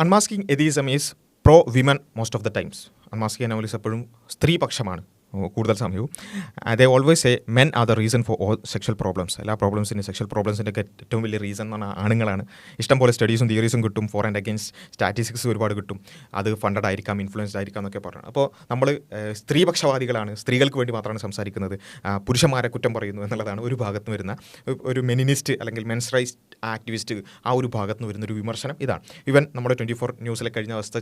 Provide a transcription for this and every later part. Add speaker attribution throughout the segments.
Speaker 1: Unmasking atheism is pro women most of the times. Unmasking anomalies എപ്പോഴും സ്ത്രീപക്ഷമാണ് കൂടുതൽ സമയവും. They always say men are the reason for all sexual problems. എല്ലാ പ്രോബ്ലംസിൻ്റെ sexual പ്രോബ്ലംസിൻ്റെ ഒക്കെ ഏറ്റവും വലിയ റീസൺ എന്ന് പറഞ്ഞാൽ ആണുങ്ങളാണ്. ഇഷ്ടംപോലെ സ്റ്റഡീസും തിയറീസും കിട്ടും, ഫോർ ആൻഡ് അഗെയിൻസ്റ്റ് സ്റ്റാറ്റിസ്റ്റിക്സ് ഒരുപാട് കിട്ടും. അത് ഫണ്ടഡ് ആയിരിക്കാം, ഇൻഫ്ലുവൻസ്ഡ് ആയിരിക്കാം എന്നൊക്കെ പറഞ്ഞു. അപ്പോൾ നമ്മൾ സ്ത്രീപക്ഷവാദികളാണ്, സ്ത്രീകൾക്ക് വേണ്ടി മാത്രമാണ് സംസാരിക്കുന്നത്, പുരുഷന്മാരെ കുറ്റം പറയുന്നു എന്നുള്ളതാണ് ഒരു ഭാഗത്ത് വരുന്ന ഒരു മെനിനിസ്റ്റ് അല്ലെങ്കിൽ മെൻസ് റൈറ്റ്സ് ആക്ടിവിസ്റ്റ് ആ ഒരു ഭാഗത്ത് നിന്ന് വരുന്നൊരു വിമർശനം ഇതാണ്. ഇവൻ നമ്മുടെ 24 ന്യൂസിലെ കഴിഞ്ഞ ദിവസത്തെ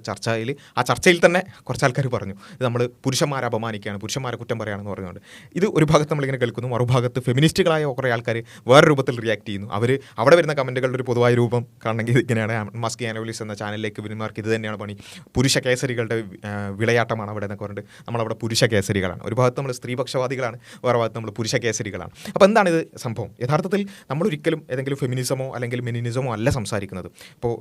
Speaker 1: ചർച്ചയിൽ തന്നെ കുറച്ച് ആൾക്കാർ പറഞ്ഞു ഇത് നമ്മൾ പുരുഷന്മാരെ അപമാനിക്കുകയാണ്, പുരുഷന്മാരെ കുറ്റം പറയുകയാണെന്ന് പറഞ്ഞുകൊണ്ട്. ഇത് ഒരു ഭാഗത്ത് നമ്മളിങ്ങനെ കേൾക്കുന്നു, മറുഭാഗത്ത് ഫെമിനിസ്റ്റുകളായ കുറേ ആൾക്കാർ വേറെ രൂപത്തിൽ റിയാക്ട് ചെയ്യുന്നു. അവർ അവിടെ വരുന്ന കമൻറ്റുകളുടെ ഒരു പൊതുവായ രൂപം കാണണമെങ്കിൽ ഇങ്ങനെയാണ്. അൺമാസ്കിംഗ് അനോമലീസ് എന്ന ചാനലിലേക്ക് ഇവന്മാർക്ക് ഇത് തന്നെയാണ് പണി, പുരുഷ കേസരികളുടെ വിളയാട്ടമാണ് അവിടെ എന്നൊക്കെ പറഞ്ഞിട്ട് നമ്മളവിടെ പുരുഷ കേസരികളാണ്. ഒരു ഭാഗത്ത് നമ്മൾ സ്ത്രീപക്ഷവാദികളാണ്, വേറെ ഭാഗത്ത് നമ്മൾ പുരുഷ കേസരികളാണ്. അപ്പോൾ എന്താണ് ഇത് സംഭവം? യഥാർത്ഥത്തിൽ നമ്മളൊരിക്കലും ഏതെങ്കിലും ഫെമിനിസമോ അല്ലെങ്കിൽ മെനിനിസമോ അല്ല സംസാരിക്കുന്നത്. ഇപ്പോൾ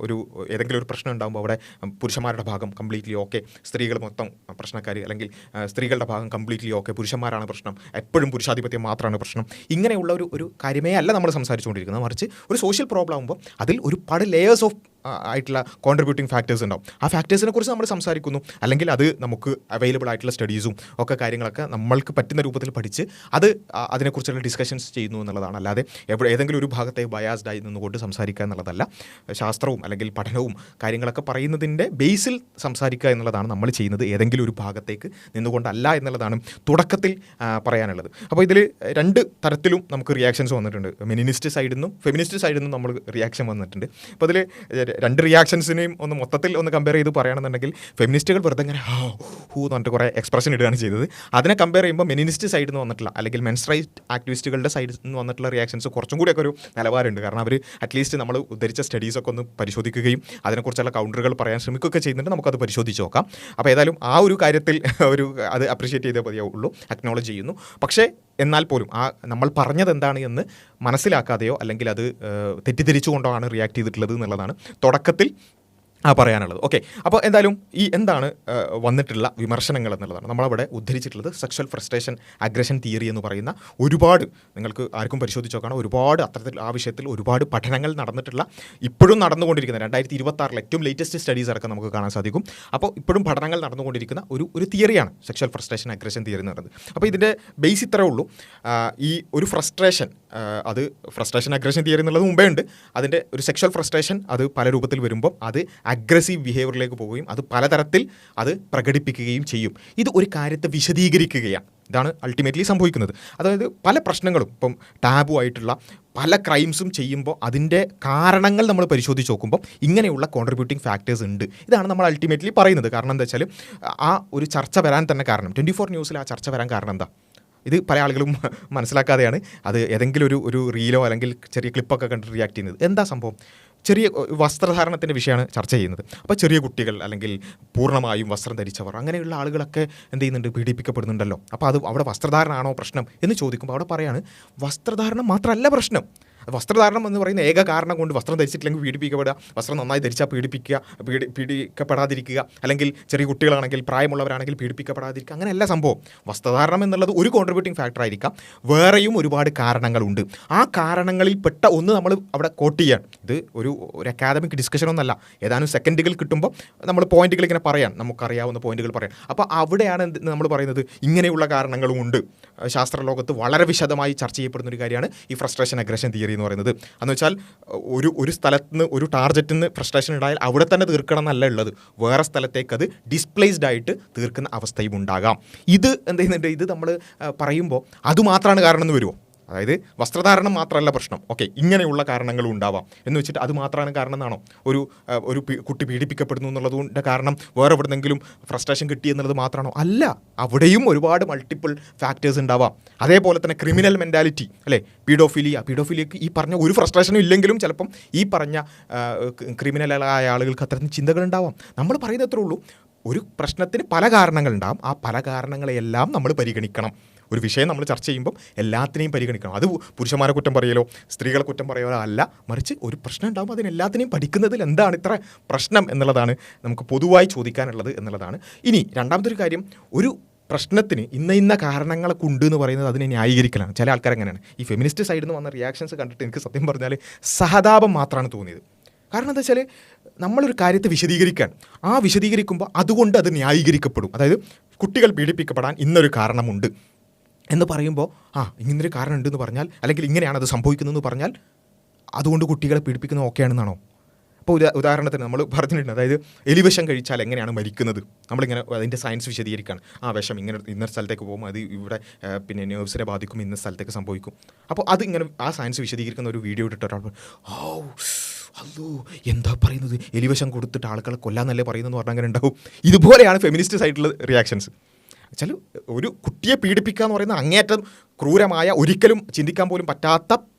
Speaker 1: ഏതെങ്കിലും ഒരു പ്രശ്നം ഉണ്ടാകുമ്പോൾ അവിടെ പുരുഷന്മാരുടെ ഭാഗം കംപ്ലീറ്റ്ലി ഓക്കെ, സ്ത്രീകൾ മൊത്തം പ്രശ്നക്കാർ, അല്ലെങ്കിൽ സ്ത്രീകളുടെ ഭാഗം കംപ്ലീറ്റ്ലി ഓക്കെ, പുരുഷന്മാരാണ് പ്രശ്നം, എപ്പോഴും പുരുഷാധിപത്യം മാത്രമാണ് പ്രശ്നം, ഇങ്ങനെയുള്ള ഒരു കാര്യമേ അല്ല നമ്മൾ സംസാരിച്ചുകൊണ്ടിരിക്കുന്നത്. മറിച്ച് ഒരു സോഷ്യൽ പ്രോബ്ലം ആകുമ്പോൾ അതിൽ ഒരുപാട് ലേയേഴ്സ് ഓഫ് ആയിട്ടുള്ള കോൺട്രിബ്യൂട്ടിംഗ് ഫാക്ടേഴ്സ് ഉണ്ടാവും. ആ ഫാക്ടേഴ്സിനെ കുറിച്ച് നമ്മൾ സംസാരിക്കുന്നു, അല്ലെങ്കിൽ അത് നമുക്ക് അവൈലബിൾ ആയിട്ടുള്ള സ്റ്റഡീസും ഒക്കെ കാര്യങ്ങളൊക്കെ നമ്മൾക്ക് പറ്റുന്ന രൂപത്തിൽ പഠിച്ച് അതിനെക്കുറിച്ചുള്ള ഡിസ്കഷൻസ് ചെയ്യുന്നു എന്നുള്ളതാണ്. അല്ലാതെ ഏതെങ്കിലും ഒരു ഭാഗത്തെ ബയാസ്ഡ് ആയി നിന്നുകൊണ്ട് സംസാരിക്കുക എന്നുള്ളതല്ല. ശാസ്ത്രവും അല്ലെങ്കിൽ പഠനവും കാര്യങ്ങളൊക്കെ പറയുന്നതിൻ്റെ ബേസിൽ സംസാരിക്കുക എന്നുള്ളതാണ് നമ്മൾ ചെയ്യുന്നത്, ഏതെങ്കിലും ഒരു ഭാഗത്തേക്ക് നിന്നുകൊണ്ടല്ല എന്നുള്ളതാണ് തുടക്കത്തിൽ പറയാനുള്ളത്. അപ്പോൾ ഇതിൽ രണ്ട് തരത്തിലും നമുക്ക് റിയാക്ഷൻസ് വന്നിട്ടുണ്ട്. മെനിനിസ്റ്റ് സൈഡിൽ നിന്നും ഫെമിനിസ്റ്റ് സൈഡിൽ നിന്നും നമ്മൾ റിയാക്ഷൻ വന്നിട്ടുണ്ട്. അപ്പോൾ അതിൽ രണ്ട് റിയാക്ഷൻസിനെയും മൊത്തത്തിൽ കമ്പയർ ചെയ്ത് പറയുകയാണെന്നുണ്ടെങ്കിൽ ഫെമിനിസ്റ്റുകൾ വെറുതെ ഇങ്ങനെ ഹൂ എന്ന് പറഞ്ഞിട്ട് കുറേ എക്സ്പ്രഷൻ ഇടുകയാണ് ചെയ്തത്. അതിനെ കമ്പയർ ചെയ്യുമ്പോൾ മെനിനിസ്റ്റ് സൈഡിൽ നിന്ന് വന്നിട്ടുള്ള അല്ലെങ്കിൽ മെൻസ് റൈറ്റ് ആക്ടിവിസ്റ്റുകളുടെ സൈഡിൽ നിന്ന് വന്നിട്ടുള്ള റിയാക്ഷൻസ് കുറച്ചും കൂടിയൊക്കെ ഒരു നിലവാരമുണ്ട്. കാരണം അവർ അറ്റ്ലീസ്റ്റ് നമ്മൾ ഉദ്ധരിച്ച സ്റ്റഡീസൊക്കെ ഒന്ന് പരിശോധിക്കുകയും അതിനെക്കുറിച്ചുള്ള കൗണ്ടറുകൾ പറയാൻ ശ്രമിക്കുകയൊക്കെ ചെയ്യുന്നുണ്ട്. നമുക്കത് പരിശോധിച്ച് നോക്കാം. അപ്പോൾ ഏതായാലും ആ ഒരു കാര്യത്തിൽ അത് അപ്രീഷിയേറ്റ് ചെയ്തേ മതിയാവുള്ളൂ, അക്നോളജ് ചെയ്യുന്നു. പക്ഷേ എന്നാൽ പോലും നമ്മൾ പറഞ്ഞത് എന്താണ് എന്ന് മനസ്സിലാക്കാതെയോ അല്ലെങ്കിൽ അത് തെറ്റിദ്ധരിച്ചുകൊണ്ടോ ആണ് റിയാക്ട് ചെയ്തിട്ടുള്ളത് എന്നുള്ളതാണ് തുടക്കത്തിൽ പറയാനുള്ളത്. ഓക്കെ, അപ്പോൾ എന്തായാലും എന്താണ് വന്നിട്ടുള്ള വിമർശനങ്ങൾ എന്നുള്ളതാണ് നമ്മളവിടെ ഉദ്ധരിച്ചിട്ടുള്ളത്. സെക്ഷൽ ഫ്രസ്ട്രേഷൻ അഗ്രഷൻ തിയറി എന്ന് പറയുന്ന ഒരുപാട്, നിങ്ങൾക്ക് ആർക്കും പരിശോധിച്ച് നോക്കണം, ഒരുപാട് അത്തരത്തിൽ ആ വിഷയത്തിൽ ഒരുപാട് പഠനങ്ങൾ നടന്നിട്ടുള്ള, ഇപ്പോഴും നടന്നുകൊണ്ടിരിക്കുന്ന 2026 ഏറ്റവും ലേറ്റസ്റ്റ് സ്റ്റഡീസ് അടക്കം നമുക്ക് കാണാൻ സാധിക്കും. അപ്പോൾ ഇപ്പോഴും പഠനങ്ങൾ നടന്നുകൊണ്ടിരിക്കുന്ന ഒരു തിയറിയാണ് സെക്ഷൽ ഫ്രസ്ട്രേഷൻ അഗ്രഷൻ തിയറി എന്ന് പറയുന്നത്. അപ്പോൾ ഇതിൻ്റെ ബേസ് ഇത്രേ ഉള്ളൂ. ഈ ഒരു ഫ്രസ്ട്രേഷൻ, അത് ഫ്രസ്ട്രേഷൻ അഗ്രഷൻ തിയറി എന്നുള്ളത് മുമ്പേ ഉണ്ട്. അതിൻ്റെ ഒരു സെക്ഷൽ ഫ്രസ്ട്രേഷൻ അത് പല രൂപത്തിൽ വരുമ്പോൾ അത് അഗ്രസീവ് ബിഹേവിയറിലേക്ക് പോവുകയും അത് പലതരത്തിൽ അത് പ്രകടിപ്പിക്കുകയും ചെയ്യും. ഇത് ഒരു കാര്യത്തെ വിശദീകരിക്കുകയാണ്. ഇതാണ് അൾട്ടിമേറ്റ്ലി സംഭവിക്കുന്നത്. അതായത് പല പ്രശ്നങ്ങളും ഇപ്പം ടാബു ആയിട്ടുള്ള പല ക്രൈംസും ചെയ്യുമ്പോൾ അതിൻ്റെ കാരണങ്ങൾ നമ്മൾ പരിശോധിച്ച് നോക്കുമ്പോൾ ഇങ്ങനെയുള്ള കോൺട്രിബ്യൂട്ടിംഗ് ഫാക്ടേഴ്സ് ഉണ്ട്. ഇതാണ് നമ്മൾ അൾട്ടിമേറ്റ്ലി പറയുന്നത്. കാരണം എന്താ വെച്ചാൽ ആ ഒരു ചർച്ച വരാൻ തന്നെ കാരണം 24 ന്യൂസിൽ ആ ചർച്ച വരാൻ കാരണം എന്താ? ഇത് പല ആളുകളും മനസ്സിലാക്കാതെയാണ് അത് ഏതെങ്കിലും ഒരു റീലോ അല്ലെങ്കിൽ ചെറിയ ക്ലിപ്പൊക്കെ കണ്ടിട്ട് റിയാക്ട് ചെയ്യുന്നത്. എന്താ സംഭവം? ചെറിയ വസ്ത്രധാരണത്തിൻ്റെ വിഷയമാണ് ചർച്ച ചെയ്യുന്നത്. അപ്പോൾ ചെറിയ കുട്ടികൾ അല്ലെങ്കിൽ പൂർണ്ണമായും വസ്ത്രം ധരിച്ചവർ അങ്ങനെയുള്ള ആളുകളൊക്കെ എന്ത് ചെയ്യുന്നുണ്ട്? പീഡിപ്പിക്കപ്പെടുന്നുണ്ടല്ലോ. അപ്പോൾ അവിടെ വസ്ത്രധാരണം ആണോ പ്രശ്നം എന്ന് ചോദിക്കുമ്പോൾ അവിടെ പറയാണ് വസ്ത്രധാരണം മാത്രമല്ല പ്രശ്നം. വസ്ത്രധാരണം എന്ന് പറയുന്ന ഏക കാരണം കൊണ്ട് വസ്ത്രം ധരിച്ചിട്ടില്ലെങ്കിൽ പീഡിപ്പിക്കപ്പെടുക, വസ്ത്രം നന്നായി ധരിച്ചാൽ പീഡിപ്പിക്കപ്പെടാതിരിക്കുക, അല്ലെങ്കിൽ ചെറിയ കുട്ടികളാണെങ്കിൽ പ്രായമുള്ളവരാണെങ്കിൽ പീഡിപ്പിക്കപ്പെടാതിരിക്കുക, അങ്ങനെയല്ല സംഭവം. വസ്ത്രധാരണം എന്നുള്ളത് ഒരു കോൺട്രിബ്യൂട്ടിംഗ് ഫാക്ടർ ആയിരിക്കാം, വേറെയും ഒരുപാട് കാരണങ്ങളുണ്ട്. ആ കാരണങ്ങളിൽ പെട്ട ഒന്ന് നമ്മൾ അവിടെ കോട്ട് ചെയ്യാൻ. ഇത് ഒരു അക്കാദമിക് ഡിസ്കഷൻ ഒന്നല്ല, ഏതാനും സെക്കൻഡുകൾ കിട്ടുമ്പോൾ നമ്മൾ പോയിന്റുകൾ ഇങ്ങനെ പറയാൻ, നമുക്കറിയാവുന്ന പോയിന്റുകൾ പറയാം. അപ്പോൾ അവിടെയാണ് നമ്മൾ പറയുന്നത് ഇങ്ങനെയുള്ള കാരണങ്ങളും ഉണ്ട്. ശാസ്ത്രലോകത്ത് വളരെ വിശദമായി ചർച്ച ചെയ്യപ്പെടുന്ന ഒരു കാര്യമാണ് ഈ ഫ്രസ്ട്രേഷൻ അഗ്രഷൻ തിയറി എന്ന് പറയുന്നത്. എന്ന് വെച്ചാൽ ഒരു സ്ഥലത്ത് നിന്ന് ഒരു ടാർഗറ്റിൽ നിന്ന് ഫ്രസ്ട്രേഷൻ ഉണ്ടായാൽ അവിടെ തന്നെ തീർക്കണം എന്നല്ല ഉള്ളത്, വേറെ സ്ഥലത്തേക്ക് അത് ഡിസ്പ്ലേസ്ഡ് ആയിട്ട് തീർക്കുന്ന അവസ്ഥയും ഉണ്ടാകാം. ഇത് എന്ത് ചെയ്യുന്നുണ്ട്? ഇത് നമ്മൾ പറയുമ്പോൾ അതുമാത്രമാണ് കാരണം എന്ന് വരുമോ? അതായത് വസ്ത്രധാരണം മാത്രമല്ല പ്രശ്നം, ഓക്കെ, ഇങ്ങനെയുള്ള കാരണങ്ങളും ഉണ്ടാവാം എന്ന് വെച്ചിട്ട് അത് മാത്രമാണ് കാരണം എന്നാണോ? ഒരു കുട്ടി പീഡിപ്പിക്കപ്പെടുന്നു എന്നുള്ളതുകൊണ്ട് കാരണം വേറെ എവിടെന്നെങ്കിലും ഫ്രസ്ട്രേഷൻ കിട്ടി എന്നുള്ളത് മാത്രമാണോ? അല്ല, അവിടെയും ഒരുപാട് മൾട്ടിപ്പിൾ ഫാക്ടേഴ്സ് ഉണ്ടാവാം. അതേപോലെ തന്നെ ക്രിമിനൽ മെൻറ്റാലിറ്റി, അല്ലേ, പീഡോഫിലിയക്ക് ഈ പറഞ്ഞ ഒരു ഫ്രസ്ട്രേഷനും ഇല്ലെങ്കിലും ചിലപ്പം ഈ പറഞ്ഞ ക്രിമിനലായ ആളുകൾക്ക് അത്തരം ചിന്തകളുണ്ടാവാം. നമ്മൾ പറയുന്നത് അത്രേ ഉള്ളൂ, ഒരു പ്രശ്നത്തിന് പല കാരണങ്ങളുണ്ടാകും. ആ പല കാരണങ്ങളെയെല്ലാം നമ്മൾ പരിഗണിക്കണം. ഒരു വിഷയം നമ്മൾ ചർച്ച ചെയ്യുമ്പോൾ എല്ലാത്തിനെയും പരിഗണിക്കണം. അത് പുരുഷന്മാരെ കുറ്റം പറയലോ സ്ത്രീകളെ കുറ്റം പറയലോ അല്ല, മറിച്ച് ഒരു പ്രശ്നം ഉണ്ടാകുമ്പോൾ അതിനെല്ലാത്തിനെയും പഠിക്കുന്നതിൽ എന്താണ് ഇത്ര പ്രശ്നം എന്നുള്ളതാണ് നമുക്ക് പൊതുവായി ചോദിക്കാനുള്ളത് എന്നുള്ളതാണ്. ഇനി രണ്ടാമതൊരു കാര്യം, ഒരു പ്രശ്നത്തിന് ഇന്ന കാരണങ്ങളൊക്കെ ഉണ്ട് എന്ന് പറയുന്നത് അതിനെ ന്യായീകരിക്കലാണ്. ചില ആൾക്കാർ അങ്ങനെയാണ്. ഈ ഫെമിനിസ്റ്റ് സൈഡിൽ നിന്ന് വന്ന റിയാക്ഷൻസ് കണ്ടിട്ട് എനിക്ക് സത്യം പറഞ്ഞാൽ സഹതാപം മാത്രമാണ് തോന്നിയത്. കാരണം എന്താ വെച്ചാൽ നമ്മളൊരു കാര്യത്തെ വിശദീകരിക്കാൻ വിശദീകരിക്കുമ്പോൾ അതുകൊണ്ട് അത് ന്യായീകരിക്കപ്പെടും. അതായത് കുട്ടികൾ പീഡിപ്പിക്കപ്പെടാൻ ഇന്നൊരു കാരണമുണ്ട് എന്ന് പറയുമ്പോൾ ഇങ്ങനൊരു കാരണം ഉണ്ടെന്ന് പറഞ്ഞാൽ, അല്ലെങ്കിൽ ഇങ്ങനെയാണ് അത് സംഭവിക്കുന്നതെന്ന് പറഞ്ഞാൽ അതുകൊണ്ട് കുട്ടികളെ പീഡിപ്പിക്കുന്നത് ഓക്കെയാണെന്നാണോ? അപ്പോൾ ഉദാഹരണത്തിന് നമ്മൾ പറഞ്ഞിട്ടുണ്ട്, അതായത് എലിവിഷം കഴിച്ചാൽ എങ്ങനെയാണ് മരിക്കുന്നത്, നമ്മളിങ്ങനെ അതിൻ്റെ സയൻസ് വിശദീകരിക്കുകയാണ്. വിഷം ഇന്ന സ്ഥലത്തേക്ക് പോകും, അത് ഇവിടെ പിന്നെ നെർവ്സിനെ ബാധിക്കും, ഇന്ന സ്ഥലത്തേക്ക് സംഭവിക്കും. അപ്പോൾ അത് ഇങ്ങനെ ആ സയൻസ് വിശദീകരിക്കുന്ന ഒരു വീഡിയോ ഇട്ടിട്ട് ഒരാൾ അല്ലോ എന്താ പറയുന്നത്, എലിവിഷം കൊടുത്തിട്ട് ആളുകളെ കൊല്ലാന്നല്ലേ പറയുന്നതെന്ന് പറഞ്ഞാൽ അങ്ങനെ ഉണ്ടാവും. ഇതുപോലെയാണ് ഫെമിനിസ്റ്റ് സൈഡിലുള്ള റിയാക്ഷൻസ്. വെച്ചാൽ ഒരു കുട്ടിയെ പീഡിപ്പിക്കുക എന്ന് പറയുന്ന അങ്ങേയറ്റം ക്രൂരമായ, ഒരിക്കലും ചിന്തിക്കാൻ പോലും പറ്റാത്ത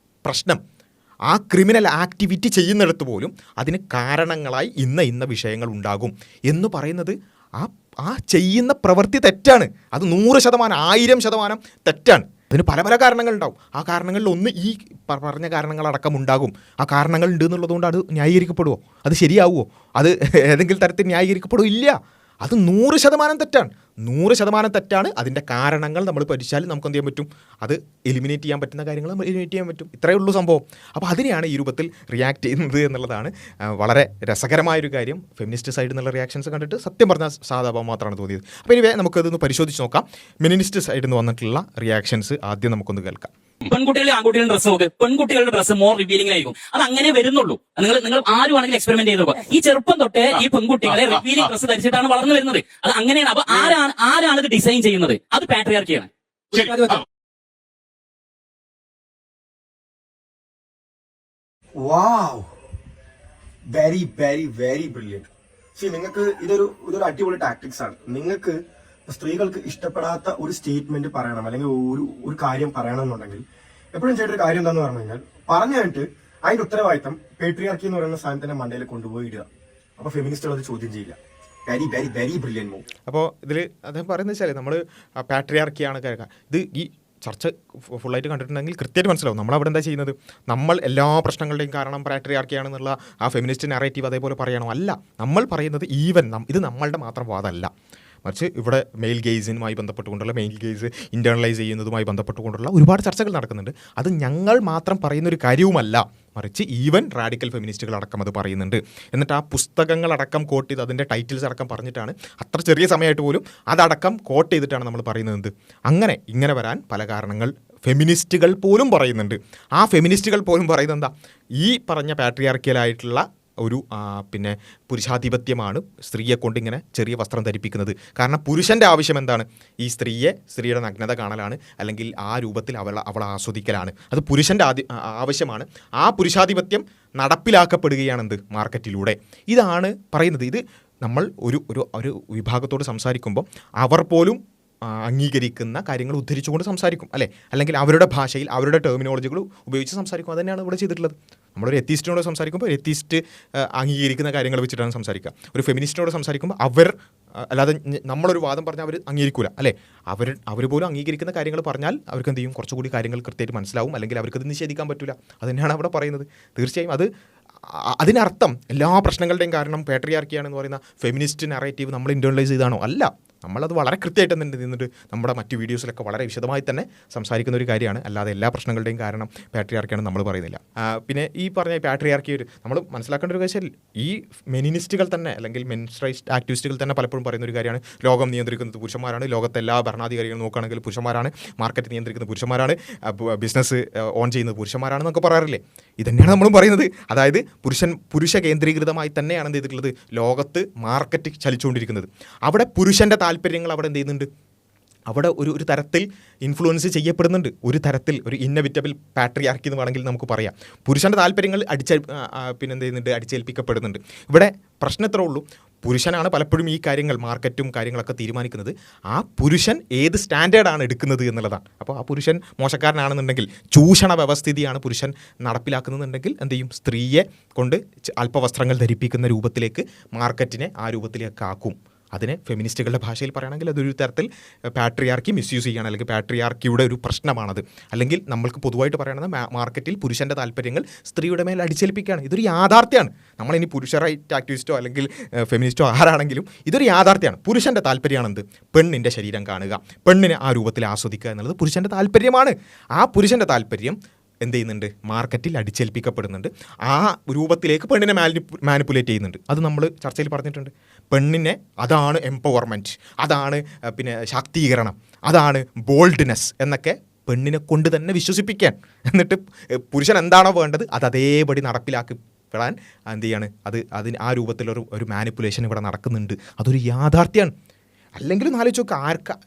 Speaker 1: പ്രശ്നം, ആ ക്രിമിനൽ ആക്ടിവിറ്റി ചെയ്യുന്നിടത്ത് പോലും അതിന് കാരണങ്ങളായി ഇന്ന വിഷയങ്ങൾ ഉണ്ടാകും എന്ന് പറയുന്നത് ആ ചെയ്യുന്ന പ്രവൃത്തി തെറ്റാണ്. അത് 100%, 1000% തെറ്റാണ്. അതിന് പല പല കാരണങ്ങളുണ്ടാവും. ആ കാരണങ്ങളിൽ ഒന്ന് ഈ പറഞ്ഞ കാരണങ്ങളടക്കം ഉണ്ടാകും. ആ കാരണങ്ങൾ ഉണ്ട് എന്നുള്ളതുകൊണ്ട് അത് ന്യായീകരിക്കപ്പെടുമോ? അത് ശരിയാവുമോ? അത് ഏതെങ്കിലും തരത്തിൽ ന്യായീകരിക്കപ്പെടുമോ? ഇല്ല. അത് 100% തെറ്റാണ്. 100% തെറ്റാണ്. അതിൻ്റെ കാരണങ്ങൾ നമ്മൾ പഠിച്ചാൽ നമുക്ക് എന്ത് ചെയ്യാൻ പറ്റും? അത് എലിമിനേറ്റ് ചെയ്യാൻ പറ്റുന്ന കാര്യങ്ങൾ നമ്മൾ എലിമിനേറ്റ് ചെയ്യാൻ പറ്റും. ഇത്രയേ ഉള്ളൂ സംഭവം. അപ്പോൾ അതിനെയാണ് ഈ രൂപത്തിൽ റിയാക്ട് ചെയ്യുന്നത് എന്നുള്ളതാണ് വളരെ രസകരമായൊരു കാര്യം. ഫെമിനിസ്റ്റ് സൈഡിൽ നിന്നുള്ള റിയാക്ഷൻസ് കണ്ടിട്ട് സത്യം പറഞ്ഞാൽ സാധാരണ മാത്രമാണ് തോന്നിയത്. അപ്പോൾ ഇനി നമുക്കതൊന്ന് പരിശോധിച്ച് നോക്കാം. ഫെമിനിസ്റ്റ് സൈഡിൽ നിന്ന് വന്നിട്ടുള്ള റിയാക്ഷൻസ് ആദ്യം നമുക്കൊന്ന് കേൾക്കാം.
Speaker 2: പെൺകുട്ടികളെ ആൺകുട്ടികളുടെ ഡ്രസ്സ് നോക്ക്, പെൺകുട്ടികളുടെ ഡ്രസ്സ് മോർ റിവീലിംഗ് ആയിരിക്കും. അത് അങ്ങനെ വരുന്നുള്ളൂ. നിങ്ങൾ ആരുവാണെങ്കിലും എക്സ്പെരിമെന്റ് ചെയ്ത് നോക്കുക. ഈ ചെറുപ്പം തൊട്ട് ഈ പെൺകുട്ടികളെ റിവീലിംഗ് ഡ്രസ്സ് ധരിച്ചിട്ടാണ് വളർന്നു വരുന്നത്. അത് അങ്ങനെയാണ്. അപ്പൊ ആരാണ് ഇത് ഡിസൈൻ ചെയ്യുന്നത്? അത് പാട്രിയാർക്കിയാണ്.
Speaker 3: Very very very brilliant. നിങ്ങൾക്ക് ഇതൊരു അടിപൊളി ടാക്ടിക്സ് ആണ്. നിങ്ങൾക്ക് സ്ത്രീകൾക്ക് ഇഷ്ടപ്പെടാത്ത ഒരു സ്റ്റേറ്റ്മെന്റ് പറയണം, അല്ലെങ്കിൽ ഒരു കാര്യം പറയണം എന്നുണ്ടെങ്കിൽ എപ്പോഴും ചെയ്തൊരു കാര്യം എന്താന്ന് പറഞ്ഞു കഴിഞ്ഞാൽ, പറഞ്ഞു കഴിഞ്ഞിട്ട് അതിന്റെ ഉത്തരവാദിത്തം പേട്രിയാർക്കി എന്ന് പറയുന്ന സാധനത്തിന്റെ മണ്ടയിൽ കൊണ്ടുപോയി ഇടുക. അപ്പൊ ഫെമിനിസ്റ്റുകൾ അത് ചോദ്യം ചെയ്യില്ല. Very very very brilliant move.
Speaker 1: അപ്പോൾ ഇതിൽ അദ്ദേഹം പറയുന്നത് വെച്ചാൽ നമ്മൾ പാട്രിയാർക്കിയാണ് കേൾക്കുക. ഇത് ഈ ചർച്ച ഫുള്ളായിട്ട് കണ്ടിട്ടുണ്ടെങ്കിൽ കൃത്യമായിട്ട് മനസ്സിലാവും നമ്മളവിടെ എന്താ ചെയ്യുന്നത്. നമ്മൾ എല്ലാ പ്രശ്നങ്ങളുടെയും കാരണം പാട്രിയാർക്കിയാണെന്നുള്ള ആ ഫെമിനിസ്റ്റ് നറേറ്റീവ് അതേപോലെ പറയണോ? അല്ല. നമ്മൾ പറയുന്നത് ഇത് നമ്മളുടെ മാത്രം വാദമല്ല, മറിച്ച് ഇവിടെ മെയിൽ ഗെയ്സിനുമായി ബന്ധപ്പെട്ടുകൊണ്ടുള്ള, മെയിൽ ഗെയ്സ് ഇൻറ്റേർണലൈസ് ചെയ്യുന്നതുമായി ബന്ധപ്പെട്ടുകൊണ്ടുള്ള ഒരുപാട് ചർച്ചകൾ നടക്കുന്നുണ്ട്. അത് ഞങ്ങൾ മാത്രം പറയുന്നൊരു കാര്യവുമല്ല, മറിച്ച് ഈവൻ റാഡിക്കൽ ഫെമിനിസ്റ്റുകൾ അടക്കം അത് പറയുന്നുണ്ട്. എന്നിട്ട് ആ പുസ്തകങ്ങളടക്കം കോട്ട് ചെയ്ത് അതിൻ്റെ ടൈറ്റിൽസ് അടക്കം പറഞ്ഞിട്ടാണ്, അത്ര ചെറിയ സമയമായിട്ട് പോലും അതടക്കം കോട്ട് ചെയ്തിട്ടാണ് നമ്മൾ പറയുന്നത്. ഇങ്ങനെ വരാൻ പല കാരണങ്ങൾ ഫെമിനിസ്റ്റുകൾ പോലും പറയുന്നുണ്ട്. ആ ഫെമിനിസ്റ്റുകൾ പോലും പറയുന്നത് എന്താ? ഈ പറഞ്ഞ പാട്രിയാർക്കിയലായിട്ടുള്ള ഒരു പിന്നെ പുരുഷാധിപത്യമാണ് സ്ത്രീയെ കൊണ്ട് ഇങ്ങനെ ചെറിയ വസ്ത്രം ധരിപ്പിക്കുന്നത്. കാരണം പുരുഷൻ്റെ ആവശ്യം എന്താണ്? ഈ സ്ത്രീയുടെ നഗ്നത കാണലാണ്, അല്ലെങ്കിൽ ആ രൂപത്തിൽ അവളെ ആസ്വദിക്കലാണ്. അത് പുരുഷൻ്റെ ആവശ്യമാണ്. ആ പുരുഷാധിപത്യം നടപ്പിലാക്കപ്പെടുകയാണെന്ത്? മാർക്കറ്റിലൂടെ. ഇതാണ് പറയുന്നത്. ഇത് നമ്മൾ ഒരു വിഭാഗത്തോട് സംസാരിക്കുമ്പോൾ അവർ പോലും അംഗീകരിക്കുന്ന കാര്യങ്ങൾ ഉദ്ധരിച്ചുകൊണ്ട് സംസാരിക്കും, അല്ലേ? അല്ലെങ്കിൽ അവരുടെ ഭാഷയിൽ അവരുടെ ടെർമിനോളജികൾ ഉപയോഗിച്ച് സംസാരിക്കും. അതുതന്നെയാണ് ഇവിടെ ചെയ്തിട്ടുള്ളത്. നമ്മളൊരു എത്തീസ്റ്റിനോട് സംസാരിക്കുമ്പോൾ എത്തീസ്റ്റ് അംഗീകരിക്കുന്ന കാര്യങ്ങൾ വെച്ചിട്ടാണ് സംസാരിക്കുക. ഒരു ഫെമിനിസ്റ്റിനോട് സംസാരിക്കുമ്പോൾ അല്ലാതെ നമ്മളൊരു വാദം പറഞ്ഞാൽ അവർ അംഗീകരിക്കില്ല, അല്ലേ? അവർ പോലും അംഗീകരിക്കുന്ന കാര്യങ്ങൾ പറഞ്ഞാൽ അവർക്ക് എന്ത് ചെയ്യും? കുറച്ചുകൂടി കാര്യങ്ങൾ കൃത്യമായിട്ട് മനസ്സിലാവും, അല്ലെങ്കിൽ അവർക്കത് നിഷേധിക്കാൻ പറ്റില്ല. അത് തന്നെയാണ് അവിടെ പറയുന്നത്. തീർച്ചയായും അതിനർത്ഥം എല്ലാ പ്രശ്നങ്ങളുടെയും കാരണം പാട്രിയാർക്കിയാണെന്ന് പറയുന്ന ഫെമിനിസ്റ്റ് നറേറ്റീവ് നമ്മൾ ഇൻറ്റേർണലൈസ് ചെയ്താണോ? അല്ല. നമ്മളത് വളരെ കൃത്യമായിട്ട് തന്നെ നിന്നിട്ട് നമ്മുടെ മറ്റ് വീഡിയോസിലൊക്കെ വളരെ വിശദമായി തന്നെ സംസാരിക്കുന്ന ഒരു കാര്യമാണ്. അല്ലാതെ എല്ലാ പ്രശ്നങ്ങളുടെയും കാരണം പാട്രിയാർക്കിയാണെന്ന് നമ്മൾ പറയുന്നില്ല. പിന്നെ ഈ പറഞ്ഞ പാട്രിയാർക്കി നമ്മൾ മനസ്സിലാക്കേണ്ട ഒരു കാര്യം, ഈ മെനിനിസ്റ്റുകൾ തന്നെ, അല്ലെങ്കിൽ മെൻസ് റൈറ്റ്സ് ആക്ടിവിസ്റ്റുകൾ തന്നെ പലപ്പോഴും പറയുന്ന ഒരു കാര്യമാണ്, ലോകം നിയന്ത്രിക്കുന്നത് പുരുഷന്മാരാണ്, ലോകത്തെ എല്ലാ ഭരണാധികാരികളും നോക്കുകയാണെങ്കിൽ പുരുഷന്മാരാണ്, മാർക്കറ്റ് നിയന്ത്രിക്കുന്നത് പുരുഷന്മാരാണ്, ബിസിനസ് ഓൺ ചെയ്യുന്നത് പുരുഷന്മാരാണെന്നൊക്കെ പറയാറില്ലേ? ഇതന്നെയാണ് നമ്മളും പറയുന്നത്. അതായത് പുരുഷ കേന്ദ്രീകൃതമായി തന്നെയാണ് എന്ത് ചെയ്തിട്ടുള്ളത്? ലോകത്ത് മാർക്കറ്റ് ചലിച്ചുകൊണ്ടിരിക്കുന്നത്. അവിടെ പുരുഷൻ്റെ താല്പര്യങ്ങൾ അവിടെ എന്ത് ചെയ്യുന്നുണ്ട്? അവിടെ ഒരു തരത്തിൽ ഇൻഫ്ലുവൻസ് ചെയ്യപ്പെടുന്നുണ്ട്. ഒരു തരത്തിൽ ഒരു ഇന്നവിറ്റബിൾ പാട്രിയാർക്കി എന്ന് വേണമെങ്കിൽ നമുക്ക് പറയാം. പുരുഷൻ്റെ താല്പര്യങ്ങൾ എന്ത് ചെയ്യുന്നുണ്ട്? അടിച്ചേൽപ്പിക്കപ്പെടുന്നുണ്ട്. ഇവിടെ പ്രശ്നം എത്ര ഉള്ളൂ? പുരുഷനാണ് പലപ്പോഴും ഈ കാര്യങ്ങൾ, മാർക്കറ്റും കാര്യങ്ങളൊക്കെ തീരുമാനിക്കുന്നത്. ആ പുരുഷൻ ഏത് സ്റ്റാൻഡേർഡാണ് എടുക്കുന്നത് എന്നുള്ളതാണ്. അപ്പോൾ ആ പുരുഷൻ മോശക്കാരനാണെന്നുണ്ടെങ്കിൽ, ചൂഷണ വ്യവസ്ഥിതിയാണ് പുരുഷൻ നടപ്പിലാക്കുന്നതെന്നുണ്ടെങ്കിൽ എന്ത് ചെയ്യും? സ്ത്രീയെ കൊണ്ട് അല്പവസ്ത്രങ്ങൾ ധരിപ്പിക്കുന്ന രൂപത്തിലേക്ക് മാർക്കറ്റിനെ ആ രൂപത്തിലേക്ക് ആക്കും. അതിനെ ഫെമിനിസ്റ്റുകളുടെ ഭാഷയിൽ പറയുകയാണെങ്കിൽ അതൊരു തരത്തിൽ പാട്രിയാർക്കി മിസ്യൂസ് ചെയ്യുകയാണ്, അല്ലെങ്കിൽ പാട്രിയാർക്കിയുടെ ഒരു പ്രശ്നമാണത്. അല്ലെങ്കിൽ നമ്മൾക്ക് പൊതുവായിട്ട് പറയുന്നത് മാർക്കറ്റിൽ പുരുഷൻ്റെ താല്പര്യങ്ങൾ സ്ത്രീയുടെ മേൽ അടിച്ചേൽപ്പിക്കുകയാണ്. ഇതൊരു യാഥാർത്ഥ്യമാണ്. നമ്മളിനി പുരുഷ റൈറ്റ് ആക്ടിവിസ്റ്റോ അല്ലെങ്കിൽ ഫെമിനിസ്റ്റോ ആരാണെങ്കിലും ഇതൊരു യാഥാർത്ഥ്യമാണ്. പുരുഷൻ്റെ താല്പര്യമാണെന്ത്? പെണ്ണിൻ്റെ ശരീരം കാണുക, പെണ്ണിനെ ആ രൂപത്തിൽ ആസ്വദിക്കുക എന്നുള്ളത് പുരുഷൻ്റെ താല്പര്യമാണ്. ആ പുരുഷൻ്റെ താല്പര്യം എന്ത് ചെയ്യുന്നുണ്ട്, മാർക്കറ്റിൽ അടിച്ചേൽപ്പിക്കപ്പെടുന്നുണ്ട്. ആ രൂപത്തിലേക്ക് പെണ്ണിനെ മാനിപ്പുലേറ്റ് ചെയ്യുന്നുണ്ട്. അത് നമ്മൾ ചർച്ചയിൽ പറഞ്ഞിട്ടുണ്ട്. പെണ്ണിനെ അതാണ് എംപവർമെൻറ്റ്, അതാണ് പിന്നെ ശാക്തീകരണം, അതാണ് ബോൾഡ്നെസ് എന്നൊക്കെ പെണ്ണിനെ കൊണ്ട് തന്നെ വിശ്വസിപ്പിക്കാൻ, എന്നിട്ട് പുരുഷൻ എന്താണോ വേണ്ടത് അത് അതേപടി നടപ്പിലാക്കിപ്പെടാൻ എന്ത് ചെയ്യാണ്, അതിന് ആ രൂപത്തിലൊരു മാനിപ്പുലേഷൻ ഇവിടെ നടക്കുന്നുണ്ട്. അതൊരു യാഥാർത്ഥ്യമാണ്. അല്ലെങ്കിലും ആലോചിച്ച് നോക്കുക,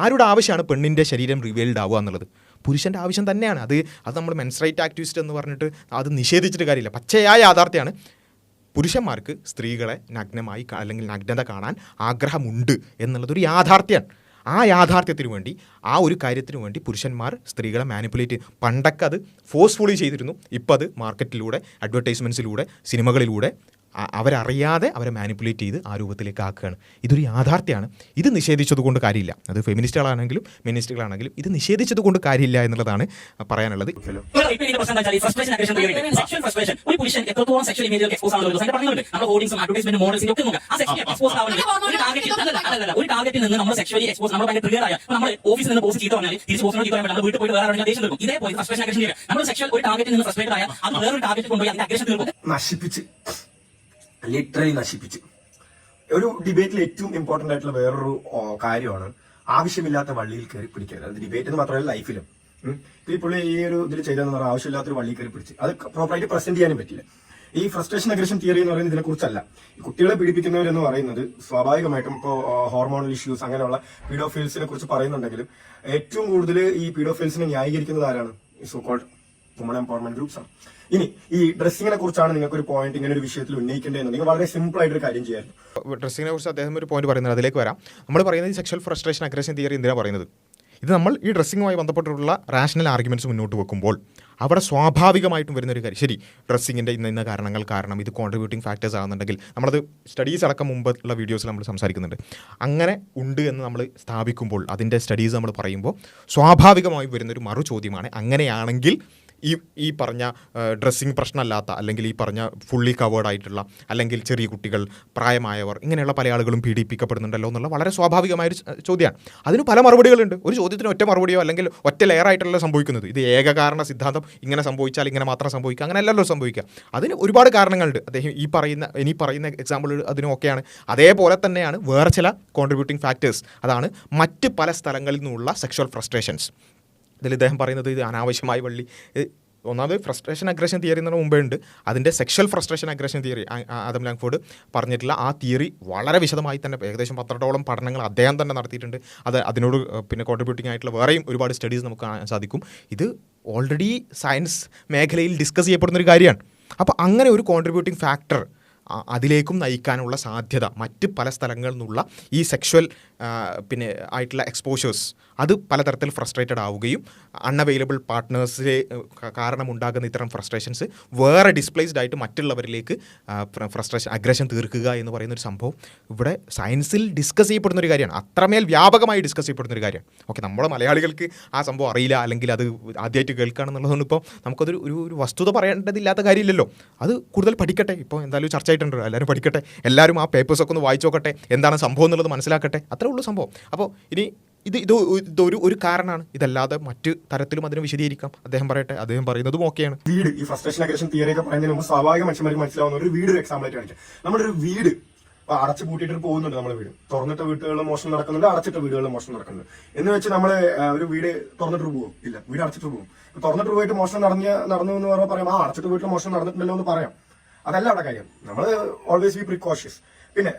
Speaker 1: ആരുടെ ആവശ്യമാണ് പെണ്ണിൻ്റെ ശരീരം റിവീൽഡ് ആവുക എന്നുള്ളത്? പുരുഷൻ്റെ ആവശ്യം തന്നെയാണ്. അത് നമ്മൾ മെൻസ്ട്രേറ്റ് ആക്ടിവിസ്റ്റ് എന്ന് പറഞ്ഞിട്ട് അത് നിഷേധിച്ചിട്ട് കാര്യമില്ല. പച്ചയായ യാഥാർത്ഥ്യമാണ്. പുരുഷന്മാർക്ക് സ്ത്രീകളെ നഗ്നമായി അല്ലെങ്കിൽ നഗ്നത കാണാൻ ആഗ്രഹമുണ്ട് എന്നുള്ളതൊരു യാഥാർത്ഥ്യമാണ്. ആ യാഥാർത്ഥ്യത്തിന് വേണ്ടി, ആ ഒരു കാര്യത്തിന് വേണ്ടി പുരുഷന്മാർ സ്ത്രീകളെ മാനിപ്പുലേറ്റ് പണ്ടൊക്കെ അത് ഫോഴ്സ്ഫുള്ളി ചെയ്തിരുന്നു. ഇപ്പോൾ അത് മാർക്കറ്റിലൂടെ, അഡ്വർടൈസ്മെൻറ്റ്സിലൂടെ, സിനിമകളിലൂടെ അവരറിയാതെ അവരെ മാനിപ്പുലേറ്റ് ചെയ്ത് ആ രൂപത്തിലേക്ക് ആക്കുകയാണ്. ഇതൊരു യാഥാർത്ഥ്യമാണ്. ഇത് നിഷേധിച്ചത് കൊണ്ട് കാര്യമില്ല. അത് ഫെമിനിസ്റ്റുകളാണെങ്കിലും മിനിസ്റ്റുകളാണെങ്കിലും ഇത് നിഷേധിച്ചത് കൊണ്ട് കാര്യമില്ല എന്നുള്ളതാണ് പറയാനുള്ളത്.
Speaker 2: ഒരു പുരുഷൻ എത്രത്തോളം സെക്ഷൽ ഇമേജ് എക്സ്പോസ് ആണെന്ന് പറയുന്നുണ്ട്. നമ്മുടെ ഹോർഡിംഗ്സും അഡ്വർടൈസ്മെന്റ് മോഡൽസിലും ഒക്കെ നോക്കാം. ആ സെക്ഷൽ എക്സ്പോസ് ആവുന്നത് ഒരു ടാർഗറ്റിൽ നിന്ന് നമ്മൾ സെക്ഷലി എക്സ്പോസ്, നമ്മൾ ഭയങ്കര ട്രിഗർ ആയ, നമ്മൾ ഓഫീസിൽ നിന്ന് ബോസ് ചീത്ത പറഞ്ഞാൽ തിരിച്ച് ബോസിനോട് ചീത്ത പറയാൻ, നമ്മൾ വീട്ടിൽ പോയിട്ട് വേറെ ദേഷ്യം തീർക്കും. ഇതേപോലെ ഫ്രസ്ട്രേഷൻ അഗ്രഷൻ ചെയ്യുക. നമ്മൾ സെക്ഷൽ ഒരു ടാർഗറ്റിൽ നിന്ന് ഫ്രസ്ട്രേറ്റഡ് ആയാൽ അത് വേറൊരു ടാർഗറ്റിൽ കൊണ്ടുപോയി അതിന്റെ അഗ്രഷൻ തീർക്കും.
Speaker 3: നശിപ്പിച്ച്, ലിറ്ററലി നശിപ്പിച്ച്. ഒരു ഡിബേറ്റിൽ ഏറ്റവും ഇമ്പോർട്ടന്റ് ആയിട്ടുള്ള വേറൊരു കാര്യമാണ് ആവശ്യമില്ലാത്ത വള്ളിയിൽ കയറി പിടിക്കരുത്. അത് ഡിബേറ്റ് എന്ന് മാത്രമല്ല ലൈഫിലും. ഈ പുള്ളി ഈ ഒരു ഇതിൽ ചെയ്തെന്ന് പറഞ്ഞാൽ ആവശ്യമില്ലാത്തൊരു വള്ളിയിൽ കയറി പിടിച്ച് അത് പ്രോപ്പറായിട്ട് പ്രസന്റ് ചെയ്യാനും പറ്റില്ല. ഈ ഫ്രസ്ട്രേഷൻ അഗ്രഷൻ തിയറി എന്ന് പറയുന്നത് ഇതിനെക്കുറിച്ചല്ല. ഈ കുട്ടികളെ പീഡിപ്പിക്കുന്നവരെന്ന് പറയുന്നത് സ്വാഭാവികമായിട്ടും ഇപ്പോൾ ഹോർമോണൽ ഇഷ്യൂസ് അങ്ങനെയുള്ള പീഡോഫൈൽസിനെ കുറിച്ച് പറയുന്നുണ്ടെങ്കിലും ഏറ്റവും കൂടുതൽ ഈ പീഡോഫൈൽസിനെ ന്യായീകരിക്കുന്നത് ആരാണ്? ഈ so called woman empowerment groups ആണ്. ഇനി ഈ ഡ്രസ്സിങ്ങിനെ കുറിച്ചാണ് നിങ്ങൾക്ക് ഒരു പോയിന്റ് ഇങ്ങനെ ഒരു വിഷയത്തിൽ ഉന്നയിക്കേണ്ടതെന്നുണ്ടെങ്കിൽ വളരെ സിമ്പിൾ ആയിട്ടൊരു കാര്യം ചെയ്യായിരുന്നു.
Speaker 1: ഡ്രസ്സിങ്ങിനെ കുറിച്ച് അദ്ദേഹം ഒരു പോയിന്റ് പറയുന്നത്, അതിലേക്ക് വരാം. നമ്മൾ പറയുന്നത് ഈ സെക്ഷൽ ഫ്രസ്ട്രേഷൻ അഗ്രഷൻ തിയറി എന്തിനാണ് പറയുന്നത്? ഇത് നമ്മൾ ഈ ഡ്രസ്സിങ്ങുമായി ബന്ധപ്പെട്ടിട്ടുള്ള റാഷണൽ ആർഗ്യുമെൻറ്റ്സ് മുന്നോട്ട് വെക്കുമ്പോൾ അവിടെ സ്വാഭാവികമായിട്ടും വരുന്നൊരു കാര്യം, ശരി ഡ്രസ്സിങ്ങിൻ്റെ ഇന്ന കാരണങ്ങൾ കാരണം ഇത് കോൺട്രിബ്യൂട്ടിംഗ് ഫാക്ടേഴ്സ് ആകുന്നുണ്ടെങ്കിൽ, നമ്മളത് സ്റ്റഡീസ് അടക്കം മുമ്പുള്ള വീഡിയോസിൽ നമ്മൾ സംസാരിക്കുന്നുണ്ട്. അങ്ങനെ ഉണ്ട് എന്ന് നമ്മൾ സ്ഥാപിക്കുമ്പോൾ, അതിൻ്റെ സ്റ്റഡീസ് നമ്മൾ പറയുമ്പോൾ സ്വാഭാവികമായും വരുന്നൊരു മറു ചോദ്യമാണ്, അങ്ങനെയാണെങ്കിൽ ഈ പറഞ്ഞ ഡ്രസ്സിങ് പ്രശ്നമല്ലാത്ത, അല്ലെങ്കിൽ ഈ പറഞ്ഞ ഫുള്ളി കവേർഡ് ആയിട്ടുള്ള, അല്ലെങ്കിൽ ചെറിയ കുട്ടികൾ, പ്രായമായവർ, ഇങ്ങനെയുള്ള പല ആളുകളും പീഡിപ്പിക്കപ്പെടുന്നുണ്ടല്ലോ എന്നുള്ള വളരെ സ്വാഭാവികമായൊരു ചോദ്യമാണ്. അതിന് പല മറുപടികളുണ്ട്. ഒരു ചോദ്യത്തിന് ഒറ്റ മറുപടിയോ അല്ലെങ്കിൽ ഒറ്റ ലെയറായിട്ടല്ല സംഭവിക്കുന്നത്. ഇത് ഏകകാരണ സിദ്ധാന്തം, ഇങ്ങനെ സംഭവിച്ചാൽ ഇങ്ങനെ മാത്രം സംഭവിക്കുക, അങ്ങനെയല്ലല്ലോ സംഭവിക്കുക. അതിന് ഒരുപാട് കാരണങ്ങളുണ്ട്. അദ്ദേഹം ഇനി പറയുന്ന എക്സാമ്പിൾ അതിനൊക്കെയാണ്. അതേപോലെ തന്നെയാണ് വേറെ ചില കോൺട്രിബ്യൂട്ടിംഗ് ഫാക്ടേഴ്സ്. അതാണ് മറ്റ് പല സ്ഥലങ്ങളിൽ നിന്നുള്ള സെക്ഷൽ ഫ്രസ്ട്രേഷൻസ്. ഇതിൽ ഇദ്ദേഹം പറയുന്നത് ഇത് അനാവശ്യമായി വള്ളി, ഒന്നാമത് ഫ്രസ്ട്രേഷൻ അഗ്രഷൻ തിയറി എന്ന് മുമ്പേ ഉണ്ട്. അതിൻ്റെ sexual frustration aggression theory Adam Langford പറഞ്ഞിട്ടുള്ള ആ തിയറി വളരെ വിശദമായി തന്നെ ഏകദേശം 12ഓളം പഠനങ്ങൾ അദ്ദേഹം തന്നെ നടത്തിയിട്ടുണ്ട്. അതിനോട് പിന്നെ കോൺട്രിബ്യൂട്ടിംഗ് ആയിട്ടുള്ള വേറെയും ഒരുപാട് സ്റ്റഡീസ് നമുക്ക് കാണാൻ സാധിക്കും. ഇത് ഓൾറെഡി സയൻസ് മേഖലയിൽ ഡിസ്കസ് ചെയ്യപ്പെടുന്നൊരു കാര്യമാണ്. അപ്പോൾ അങ്ങനെ ഒരു കോൺട്രിബ്യൂട്ടിംഗ് ഫാക്ടർ അതിലേക്കും നയിക്കാനുള്ള സാധ്യത മറ്റ് പല സ്ഥലങ്ങളിൽ നിന്നുള്ള ഈ സെക്ഷൽ പിന്നെ ആയിട്ടുള്ള എക്സ്പോഷേഴ്സ് അത് പലതരത്തിൽ ഫ്രസ്ട്രേറ്റഡ് ആവുകയും അൺഅവൈലബിൾ പാർട്ട്നേഴ്സിലെ കാരണമുണ്ടാകുന്ന ഇത്തരം ഫ്രസ്ട്രേഷൻസ് വേറെ ഡിസ്പ്ലേസ്ഡ് ആയിട്ട് മറ്റുള്ളവരിലേക്ക് ഫ്രസ്ട്രേഷൻ അഗ്രഷൻ തീർക്കുക എന്ന് പറയുന്നൊരു സംഭവം ഇവിടെ സയൻസിൽ ഡിസ്കസ് ചെയ്യപ്പെടുന്നൊരു കാര്യമാണ്. അത്രമേൽ വ്യാപകമായി ഡിസ്കസ് ചെയ്യപ്പെടുന്നൊരു കാര്യമാണ്. ഓക്കെ, നമ്മുടെ മലയാളികൾക്ക് ആ സംഭവം അറിയില്ല, അല്ലെങ്കിൽ അത് ആദ്യമായിട്ട് കേൾക്കുകയാണെന്നുള്ളതുകൊണ്ട് ഇപ്പോൾ നമുക്കതൊരു ഒരു വസ്തുത പറയേണ്ടതില്ലാത്ത കാര്യമില്ലല്ലോ. അത് കൂടുതൽ പഠിക്കട്ടെ. ഇപ്പോൾ എന്തായാലും ചർച്ച ആയിട്ടുണ്ട്, എല്ലാവരും പഠിക്കട്ടെ, എല്ലാവരും ആ പേപ്പേഴ്സൊക്കെ ഒന്ന് വായിച്ചു നോക്കട്ടെ, എന്താണ് സംഭവം എന്നുള്ളത് മനസ്സിലാക്കട്ടെ. അത്രേ ഉള്ളൂ സംഭവം. അപ്പോൾ ഇതൊരു കാരണമാണ്. ഇതല്ലാതെ മറ്റു തരത്തിലും അതിനെ വിശദീകരിക്കാം. അദ്ദേഹം പറയട്ടെ, അദ്ദേഹം പറയുന്നതും ഓക്കെയാണ്.
Speaker 3: വീട്, ഈ ഫ്രസ്ട്രേഷൻ അഗ്രഷൻ തിയറി ഒക്കെ പറയുന്നതിന് മുമ്പ് സ്വാഭാവിക മനുഷ്യന്മാർക്ക് മനസ്സിലാവുന്ന ഒരു വീട് എക്സാമ്പിൾ ആയിട്ട് കാണിക്കാം. നമ്മുടെ ഒരു വീട് അടച്ചു പൂട്ടിയിട്ട് പോകുന്നുണ്ട്. നമ്മുടെ വീട് തുറന്നിട്ട വീടുകളിൽ മോഷണം നടക്കുന്നുണ്ട്, അടച്ചിട്ട വീടുകളിൽ മോഷണം നടക്കുന്നുണ്ട്. എന്ന് വെച്ച് നമ്മള് ഒരു വീട് തുറന്നിട്ട് പോകും? ഇല്ല, വീട് അടച്ചിട്ട് പോകും. തുറന്നിട്ട് പോയിട്ട് മോഷണം നടന്നു എന്ന് പറഞ്ഞാൽ പറയാം, അടച്ചിട്ട് വീട്ടിൽ മോഷണം നടന്നിട്ടുണ്ടല്ലോ എന്ന് പറയാം. അതല്ല അവിടെ കാര്യം. നമ്മൾ ഓൾവേസ് ബി പ്രിക്കോഷ്യസ്. പിന്നെ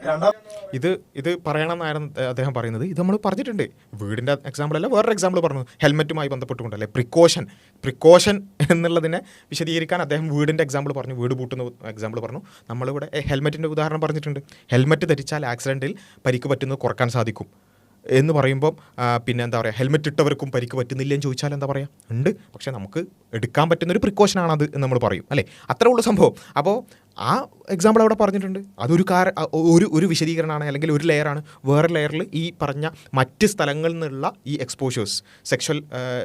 Speaker 1: ഇത് പറയണമെന്നായിരുന്നു അദ്ദേഹം പറയുന്നത്. ഇത് നമ്മൾ പറഞ്ഞിട്ടുണ്ട്. വീടിൻ്റെ എക്സാമ്പിൾ അല്ല, വേറൊരു എക്സാമ്പിൾ പറഞ്ഞു, ഹെൽമെറ്റുമായി ബന്ധപ്പെട്ടുകൊണ്ടല്ലേ, പ്രിക്കോഷൻ എന്നുള്ളതിനെ വിശദീകരിക്കാൻ അദ്ദേഹം വീടിൻ്റെ എക്സാമ്പിൾ പറഞ്ഞു, വീട് പൂട്ടുന്ന എക്സാമ്പിൾ പറഞ്ഞു. നമ്മളിവിടെ ഹെൽമെറ്റിൻ്റെ ഉദാഹരണം പറഞ്ഞിട്ടുണ്ട്. ഹെൽമെറ്റ് ധരിച്ചാൽ ആക്സിഡൻറ്റിൽ പരിക്ക് പറ്റുന്നത് കുറക്കാൻ സാധിക്കും എന്ന് പറയുമ്പം പിന്നെ എന്താ പറയുക, ഹെൽമെറ്റ് ഇട്ടവർക്കും പരിക്ക് പറ്റുന്നില്ലെന്ന് ചോദിച്ചാൽ എന്താ പറയുക, ഉണ്ട്, പക്ഷേ നമുക്ക് എടുക്കാൻ പറ്റുന്നൊരു പ്രിക്കോഷനാണത് എന്ന് നമ്മൾ പറയും അല്ലേ. അത്രേ ഉള്ളൂ സംഭവം. അപ്പോൾ ആ എക്സാമ്പിൾ അവിടെ പറഞ്ഞിട്ടുണ്ട്. അതൊരു ഒരു വിശദീകരണമാണ്, അല്ലെങ്കിൽ ഒരു ലെയറാണ്. വേറെ ലെയറിൽ ഈ പറഞ്ഞ മറ്റ് സ്ഥലങ്ങളിൽ നിന്നുള്ള ഈ എക്സ്പോഷേഴ്സ്,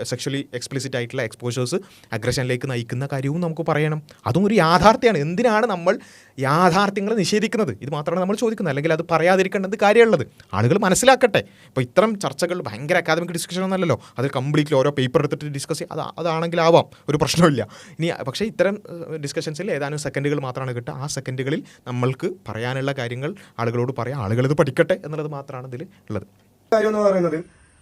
Speaker 1: സെക്ഷലി എക്സ്പ്ലിസിറ്റ് ആയിട്ടുള്ള എക്സ്പോഷേഴ്സ് അഗ്രഷനിലേക്ക് നയിക്കുന്ന കാര്യവും നമുക്ക് പറയണം. അതും ഒരു യാഥാർത്ഥ്യമാണ്. എന്തിനാണ് നമ്മൾ യാഥാർത്ഥ്യങ്ങൾ നിഷേധിക്കുന്നത്? ഇത് മാത്രമാണ് നമ്മൾ ചോദിക്കുന്നത്. അല്ലെങ്കിൽ അത് പറയാതിരിക്കേണ്ടത് കാര്യമുള്ളത്. ആളുകൾ മനസ്സിലാക്കട്ടെ. ഇപ്പോൾ ഇത്തരം ചർച്ചകൾ ഭയങ്കര അക്കാദമിക് ഡിസ്കഷൻ ഒന്നല്ലല്ലോ. അതിൽ കംപ്ലീറ്റ്ലി ഓരോ പേപ്പർ എടുത്തിട്ട് ഡിസ്കസ് ചെയ്യുക, അതാണെങ്കിലാവാം, ഒരു പ്രശ്നമില്ല. ഇനി പക്ഷേ ഇത്തരം ഡിസ്കഷൻസിൽ ഏതാനും സെക്കൻഡുകൾ മാത്രമാണ് കിട്ടുക. ആ സെക്കൻഡുകളിൽ നമ്മൾക്ക് പറയാനുള്ള കാര്യങ്ങൾ ആളുകളോട് പറയാം, ആളുകൾ ഇത് പഠിക്കട്ടെ എന്നുള്ളത് മാത്രമാണ് ഇതിൽ ഉള്ളത്.
Speaker 3: കാര്യം എന്ന് പറയുന്നത്,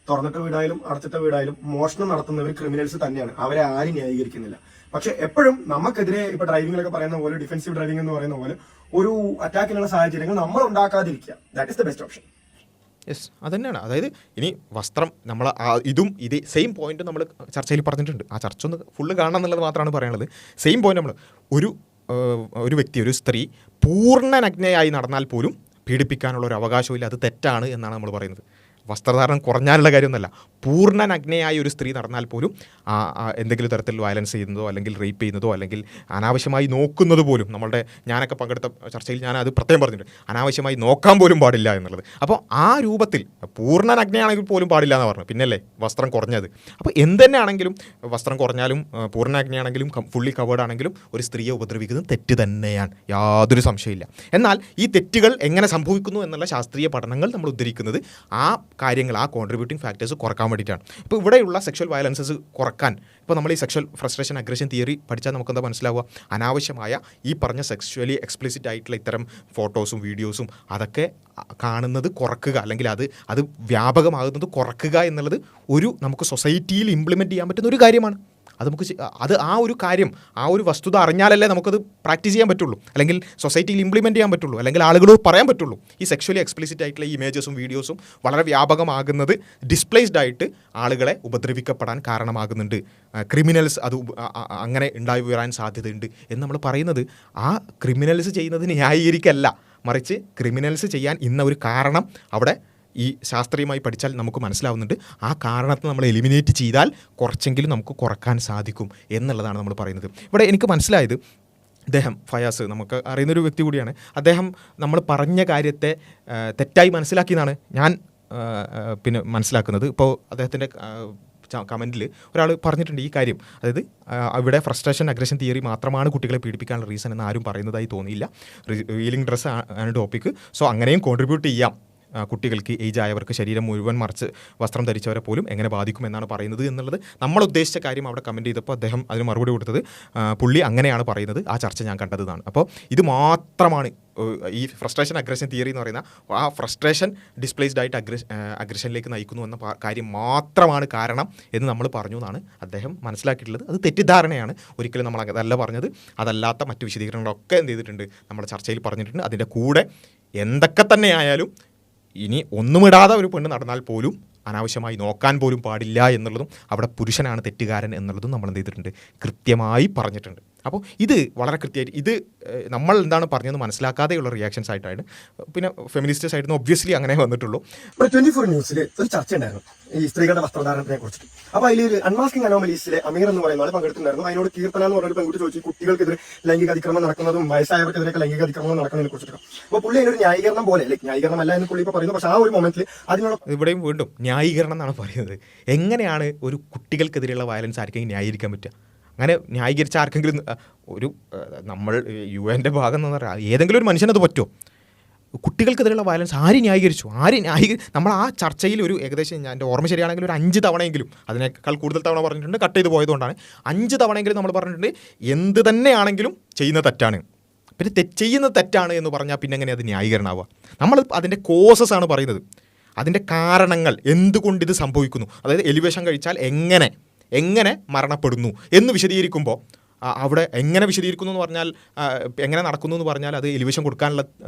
Speaker 3: തുറന്നിട്ട വീടായാലും അടച്ചിട്ട വീടായാലും മോഷണം നടത്തുന്നവർ ക്രിമിനൽസ് തന്നെയാണ്. അവരെ ആരും ന്യായീകരിക്കുന്നില്ല. പക്ഷെ എപ്പോഴും നമുക്കെതിരെ ഇപ്പൊ ഡ്രൈവിംഗിലൊക്കെ പറയുന്ന പോലെ, ഡിഫൻസീവ് ഡ്രൈവിംഗ് എന്ന് പറയുന്ന പോലെ ഒരു അറ്റാക്കിനുള്ള സാഹചര്യങ്ങൾ നമ്മൾ ഉണ്ടാക്കാതിരിക്കുക. That is the best option.
Speaker 1: Yes, അതുതന്നെയാണ്. അതായത് ഇനി വസ്ത്രം നമ്മൾ ഇതേ സെയിം പോയിന്റ് നമ്മൾ ചർച്ചയിൽ പറഞ്ഞിട്ടുണ്ട്. ആ ചർച്ച ഒന്ന് ഫുള്ള് കാണണം എന്നുള്ളത് മാത്രമാണ് പറയാനുള്ളത്. സെയിം പോയിന്റ് നമ്മൾ ഒരു വ്യക്തി, ഒരു സ്ത്രീ പൂർണ്ണ നഗ്നയായി നടന്നാൽ പോലും പീഡിപ്പിക്കാനുള്ള ഒരു അവകാശമില്ല. അത് തെറ്റാണ് എന്നാണ് നമ്മൾ പറയുന്നത്. വസ്ത്രധാരണം കുറഞ്ഞാലുള്ള കാര്യമൊന്നുമല്ല. പൂർണ്ണ നഗ്നയായ ഒരു സ്ത്രീ നടന്നാൽ പോലും എന്തെങ്കിലും തരത്തിൽ വയലൻസ് ചെയ്യുന്നതോ അല്ലെങ്കിൽ റേപ്പ് ചെയ്യുന്നതോ അല്ലെങ്കിൽ അനാവശ്യമായി നോക്കുന്നത് പോലും, ഞാനൊക്കെ പങ്കെടുത്ത ചർച്ചയിൽ ഞാൻ അത് പ്രത്യേകം പറഞ്ഞിട്ടുണ്ട്, അനാവശ്യമായി നോക്കാൻ പോലും പാടില്ല എന്നുള്ളത്. അപ്പോൾ ആ രൂപത്തിൽ പൂർണ്ണ നഗ്നയാണെങ്കിൽ പോലും പാടില്ല എന്ന് പറഞ്ഞു. പിന്നല്ലേ വസ്ത്രം കുറഞ്ഞത്. അപ്പോൾ എന്തുതന്നെയാണെങ്കിലും വസ്ത്രം കുറഞ്ഞാലും പൂർണ്ണ നഗ്നയാണെങ്കിലും ഫുള്ളി കവേർഡ് ആണെങ്കിലും ഒരു സ്ത്രീയെ ഉപദ്രവിക്കുന്നത് തെറ്റ് തന്നെയാണ്, യാതൊരു സംശയമില്ല. എന്നാൽ ഈ തെറ്റുകൾ എങ്ങനെ സംഭവിക്കുന്നു എന്നുള്ള ശാസ്ത്രീയ പഠനങ്ങൾ നമ്മൾ ഉദ്ധരിക്കുന്നത് ആ കാര്യങ്ങൾ, ആ കോൺട്രിബ്യൂട്ടിംഗ് ഫാക്ടേഴ്സ് കുറക്കാൻ വേണ്ടിയിട്ടാണ്. ഇപ്പോൾ ഇവിടെയുള്ള സെക്ഷൽ വയലൻസസ് കുറക്കാൻ, ഇപ്പോൾ നമ്മൾ ഈ സെക്ഷൽ ഫ്രസ്ട്രേഷൻ അഗ്രഷൻ തിയറി പഠിച്ചാൽ നമുക്കെന്താ മനസ്സിലാവുക? അനാവശ്യമായ ഈ പറഞ്ഞ സെക്ഷലി എക്സ്പ്ലിസിറ്റ് ആയിട്ടുള്ള ഇത്തരം ഫോട്ടോസും വീഡിയോസും അതൊക്കെ കാണുന്നത് കുറക്കുക, അല്ലെങ്കിൽ അത് വ്യാപകമാകുന്നത് കുറക്കുക എന്നുള്ളത് നമുക്ക് സൊസൈറ്റിയിൽ ഇംപ്ലിമെൻറ്റ് ചെയ്യാൻ പറ്റുന്ന ഒരു കാര്യമാണ്. അത് ആ ഒരു കാര്യം, ആ ഒരു വസ്തുത അറിഞ്ഞാലല്ലേ നമുക്കത് പ്രാക്ടീസ് ചെയ്യാൻ പറ്റുള്ളൂ, അല്ലെങ്കിൽ സൊസൈറ്റിയിൽ ഇംപ്ലിമെൻറ്റ് ചെയ്യാൻ പറ്റുള്ളൂ, അല്ലെങ്കിൽ ആളുകളോട് പറയാൻ പറ്റുള്ളൂ. ഈ സെക്ഷലി എക്സ്പ്ലിസിറ്റ് ആയിട്ടുള്ള ഇമേജസും വീഡിയോസും വളരെ വ്യാപകമാകുന്നത് ഡിസ്പ്ലേസ്ഡ് ആയിട്ട് ആളുകളെ ഉപദ്രവിക്കപ്പെടാൻ കാരണമാകുന്നുണ്ട്. ക്രിമിനൽസ് അത് അങ്ങനെ ഉണ്ടായി വരാൻ സാധ്യതയുണ്ട് എന്ന് നമ്മൾ പറയുന്നത് ആ ക്രിമിനൽസ് ചെയ്യുന്നതിന് ന്യായീകരിക്കല്ല, മറിച്ച് ക്രിമിനൽസ് ചെയ്യാൻ ഇന്ന ഒരു കാരണം അവിടെ ഈ ശാസ്ത്രീയമായി പഠിച്ചാൽ നമുക്ക് മനസ്സിലാവുന്നുണ്ട്. ആ കാരണത്തെ നമ്മൾ എലിമിനേറ്റ് ചെയ്താൽ കുറച്ചെങ്കിലും നമുക്ക് കുറക്കാൻ സാധിക്കും എന്നുള്ളതാണ് നമ്മൾ പറയുന്നത്. ഇവിടെ എനിക്ക് മനസ്സിലായത്, അദ്ദേഹം ഫയാസ് നമുക്ക് അറിയുന്നൊരു വ്യക്തി കൂടിയാണ്. അദ്ദേഹം നമ്മൾ പറഞ്ഞ കാര്യത്തെ തെറ്റായി മനസ്സിലാക്കിയെന്നാണ് ഞാൻ പിന്നെ മനസ്സിലാക്കുന്നത്. ഇപ്പോൾ അദ്ദേഹത്തിൻ്റെ കമൻറ്റിൽ ഒരാൾ പറഞ്ഞിട്ടുണ്ട് ഈ കാര്യം, അതായത് ഇവിടെ ഫ്രസ്ട്രേഷൻ അഗ്രഷൻ തിയറി മാത്രമാണ് കുട്ടികളെ പീഡിപ്പിക്കാനുള്ള റീസൺ എന്ന് ആരും പറയുന്നതായി തോന്നിയില്ല. റിവീലിംഗ് ഡ്രസ്സ് ആണ് ടോപ്പിക്ക്. സോ അങ്ങനെയും കോൺട്രിബ്യൂട്ട് ചെയ്യാം. കുട്ടികൾക്ക് ഏജ് ആയവർക്ക് ശരീരം മുഴുവൻ മറിച്ച് വസ്ത്രം ധരിച്ചവരെ പോലും എങ്ങനെ ബാധിക്കുമെന്നാണ് പറയുന്നത് എന്നുള്ളത് നമ്മൾ ഉദ്ദേശിച്ച കാര്യം അവിടെ കമൻറ്റ് ചെയ്തപ്പോൾ അദ്ദേഹം അതിന് മറുപടി കൊടുത്തത് പുള്ളി അങ്ങനെയാണ് പറയുന്നത്, ആ ചർച്ച ഞാൻ കണ്ടതാണ്. അപ്പോൾ ഇത് മാത്രമാണ് ഈ ഫ്രസ്ട്രേഷൻ അഗ്രഷൻ തിയറി എന്ന് പറയുന്ന ആ ഫ്രസ്ട്രേഷൻ ഡിസ്പ്ലേസ്ഡ് ആയിട്ട് അഗ്രഷനിലേക്ക് നയിക്കുന്നു എന്ന കാര്യം മാത്രമാണ് കാരണം എന്ന് നമ്മൾ പറഞ്ഞു എന്നാണ് അദ്ദേഹം മനസ്സിലാക്കിയിട്ടുള്ളത്. അത് തെറ്റിദ്ധാരണയാണ്. ഒരിക്കലും നമ്മൾ അതല്ല പറഞ്ഞത്. അതല്ലാത്ത മറ്റു വിശദീകരണങ്ങളൊക്കെ എന്ത് ചെയ്തിട്ടുണ്ട്, നമ്മുടെ ചർച്ചയിൽ പറഞ്ഞിട്ടുണ്ട്. അതിൻ്റെ കൂടെ എന്തൊക്കെ തന്നെയായാലും ഇനി ഒന്നുമിടാതെ ഒരു പെണ്ണ് നടന്നാൽ പോലും അനാവശ്യമായി നോക്കാൻ പോലും പാടില്ല എന്നുള്ളതും അവിടെ പുരുഷനാണ് തെറ്റുകാരൻ എന്നുള്ളതും നമ്മൾ എന്ത് ചെയ്തിട്ടുണ്ട്, കൃത്യമായി പറഞ്ഞിട്ടുണ്ട്. അപ്പോൾ ഇത് വളരെ കൃത്യമായിട്ട് ഇത് നമ്മൾ എന്താണ് പറഞ്ഞതെന്ന് മനസ്സിലാക്കാതെയുള്ള റിയാക്ഷൻസ് ആയിട്ടാണ്. പിന്നെ ഫെമിനിസ്റ്റ് സൈഡിൽ നിന്ന് ഒബ്വിയസ്ലി അങ്ങനെ വന്നിട്ടുള്ളൂ.
Speaker 3: 24 ന്യൂസിൽ ഒരു ചർച്ച ഉണ്ടായിരുന്നു ഈ സ്ത്രീകളുടെ വസ്ത്രധാരണത്തിനെ കുറിച്ചിട്ട്. അപ്പൊ അതിൽ അൺമാസ്കിംഗ് അനോമലീസിലെ അമീർ എന്ന് പറയുന്ന ആൾ പങ്കെടുത്തിട്ടുണ്ടായിരുന്നു. അതിനോട് കീർത്തന എന്ന് പറഞ്ഞൊരു പെൺകുട്ടി ചോദിച്ചു കുട്ടികൾക്കെതിരെ ലൈംഗിക അതിക്രമം നടക്കുന്നതും വയസ്സായവർക്കെതിരെ ലൈംഗിക അതിക്രമം നടക്കുന്നതിനെ കുറിച്ചിട്ട്. അപ്പോൾ പുള്ളി അതിനൊരു ന്യായീകരണം പോലെ, ന്യായീകരണം അല്ല എന്ന് പുള്ളി ഇപ്പോൾ പറയുന്നു. പക്ഷേ ആ ഒരു മൊമെന്റിൽ അതിനുള്ള
Speaker 1: ഇവിടെയും വീണ്ടും ന്യായീകരണം എന്നാണ് പറയുന്നത്. എങ്ങനെയാണ് ഒരു കുട്ടികൾക്കെതിരെയുള്ള വയലൻസ് ആർക്കെങ്കിലും ന്യായീകരിക്കാൻ പറ്റുക? അങ്ങനെ ന്യായീകരിച്ച ആർക്കെങ്കിലും നമ്മൾ UN ഭാഗം എന്ന് പറഞ്ഞാൽ ഏതെങ്കിലും ഒരു മനുഷ്യനത് പറ്റുമോ? കുട്ടികൾക്കെതിരെയുള്ള വയലൻസ് ആര് ന്യായീകരിച്ചു? നമ്മൾ ആ ചർച്ചയിൽ ഒരു ഏകദേശം എൻ്റെ ഓർമ്മ ശരിയാണെങ്കിൽ ഒരു 5 തവണയെങ്കിലും, അതിനേക്കാൾ കൂടുതൽ തവണ പറഞ്ഞിട്ടുണ്ട്, കട്ട് ചെയ്ത് പോയതുകൊണ്ടാണ് 5 തവണയെങ്കിലും നമ്മൾ പറഞ്ഞിട്ടുണ്ട് എന്ത് തന്നെയാണെങ്കിലും ചെയ്യുന്ന തെറ്റാണ്. പിന്നെ ചെയ്യുന്നത് തെറ്റാണ് എന്ന് പറഞ്ഞാൽ പിന്നെ എങ്ങനെ അത് ന്യായീകരണമാവുക? നമ്മൾ അതിൻ്റെ കോസസ് ആണ് പറയുന്നത്, അതിൻ്റെ കാരണങ്ങൾ, എന്തുകൊണ്ട് ഇത് സംഭവിക്കുന്നു, അതായത് എലിവേഷൻ കഴിച്ചാൽ എങ്ങനെ മരണപ്പെടുന്നു എന്ന് വിശദീകരിക്കുമ്പോൾ അവിടെ എങ്ങനെ വിശദീകരിക്കുന്നു എന്ന് പറഞ്ഞാൽ, എങ്ങനെ നടക്കുന്നു എന്ന് പറഞ്ഞാൽ അത് എലിവേഷൻ കൊടുക്കാനുള്ള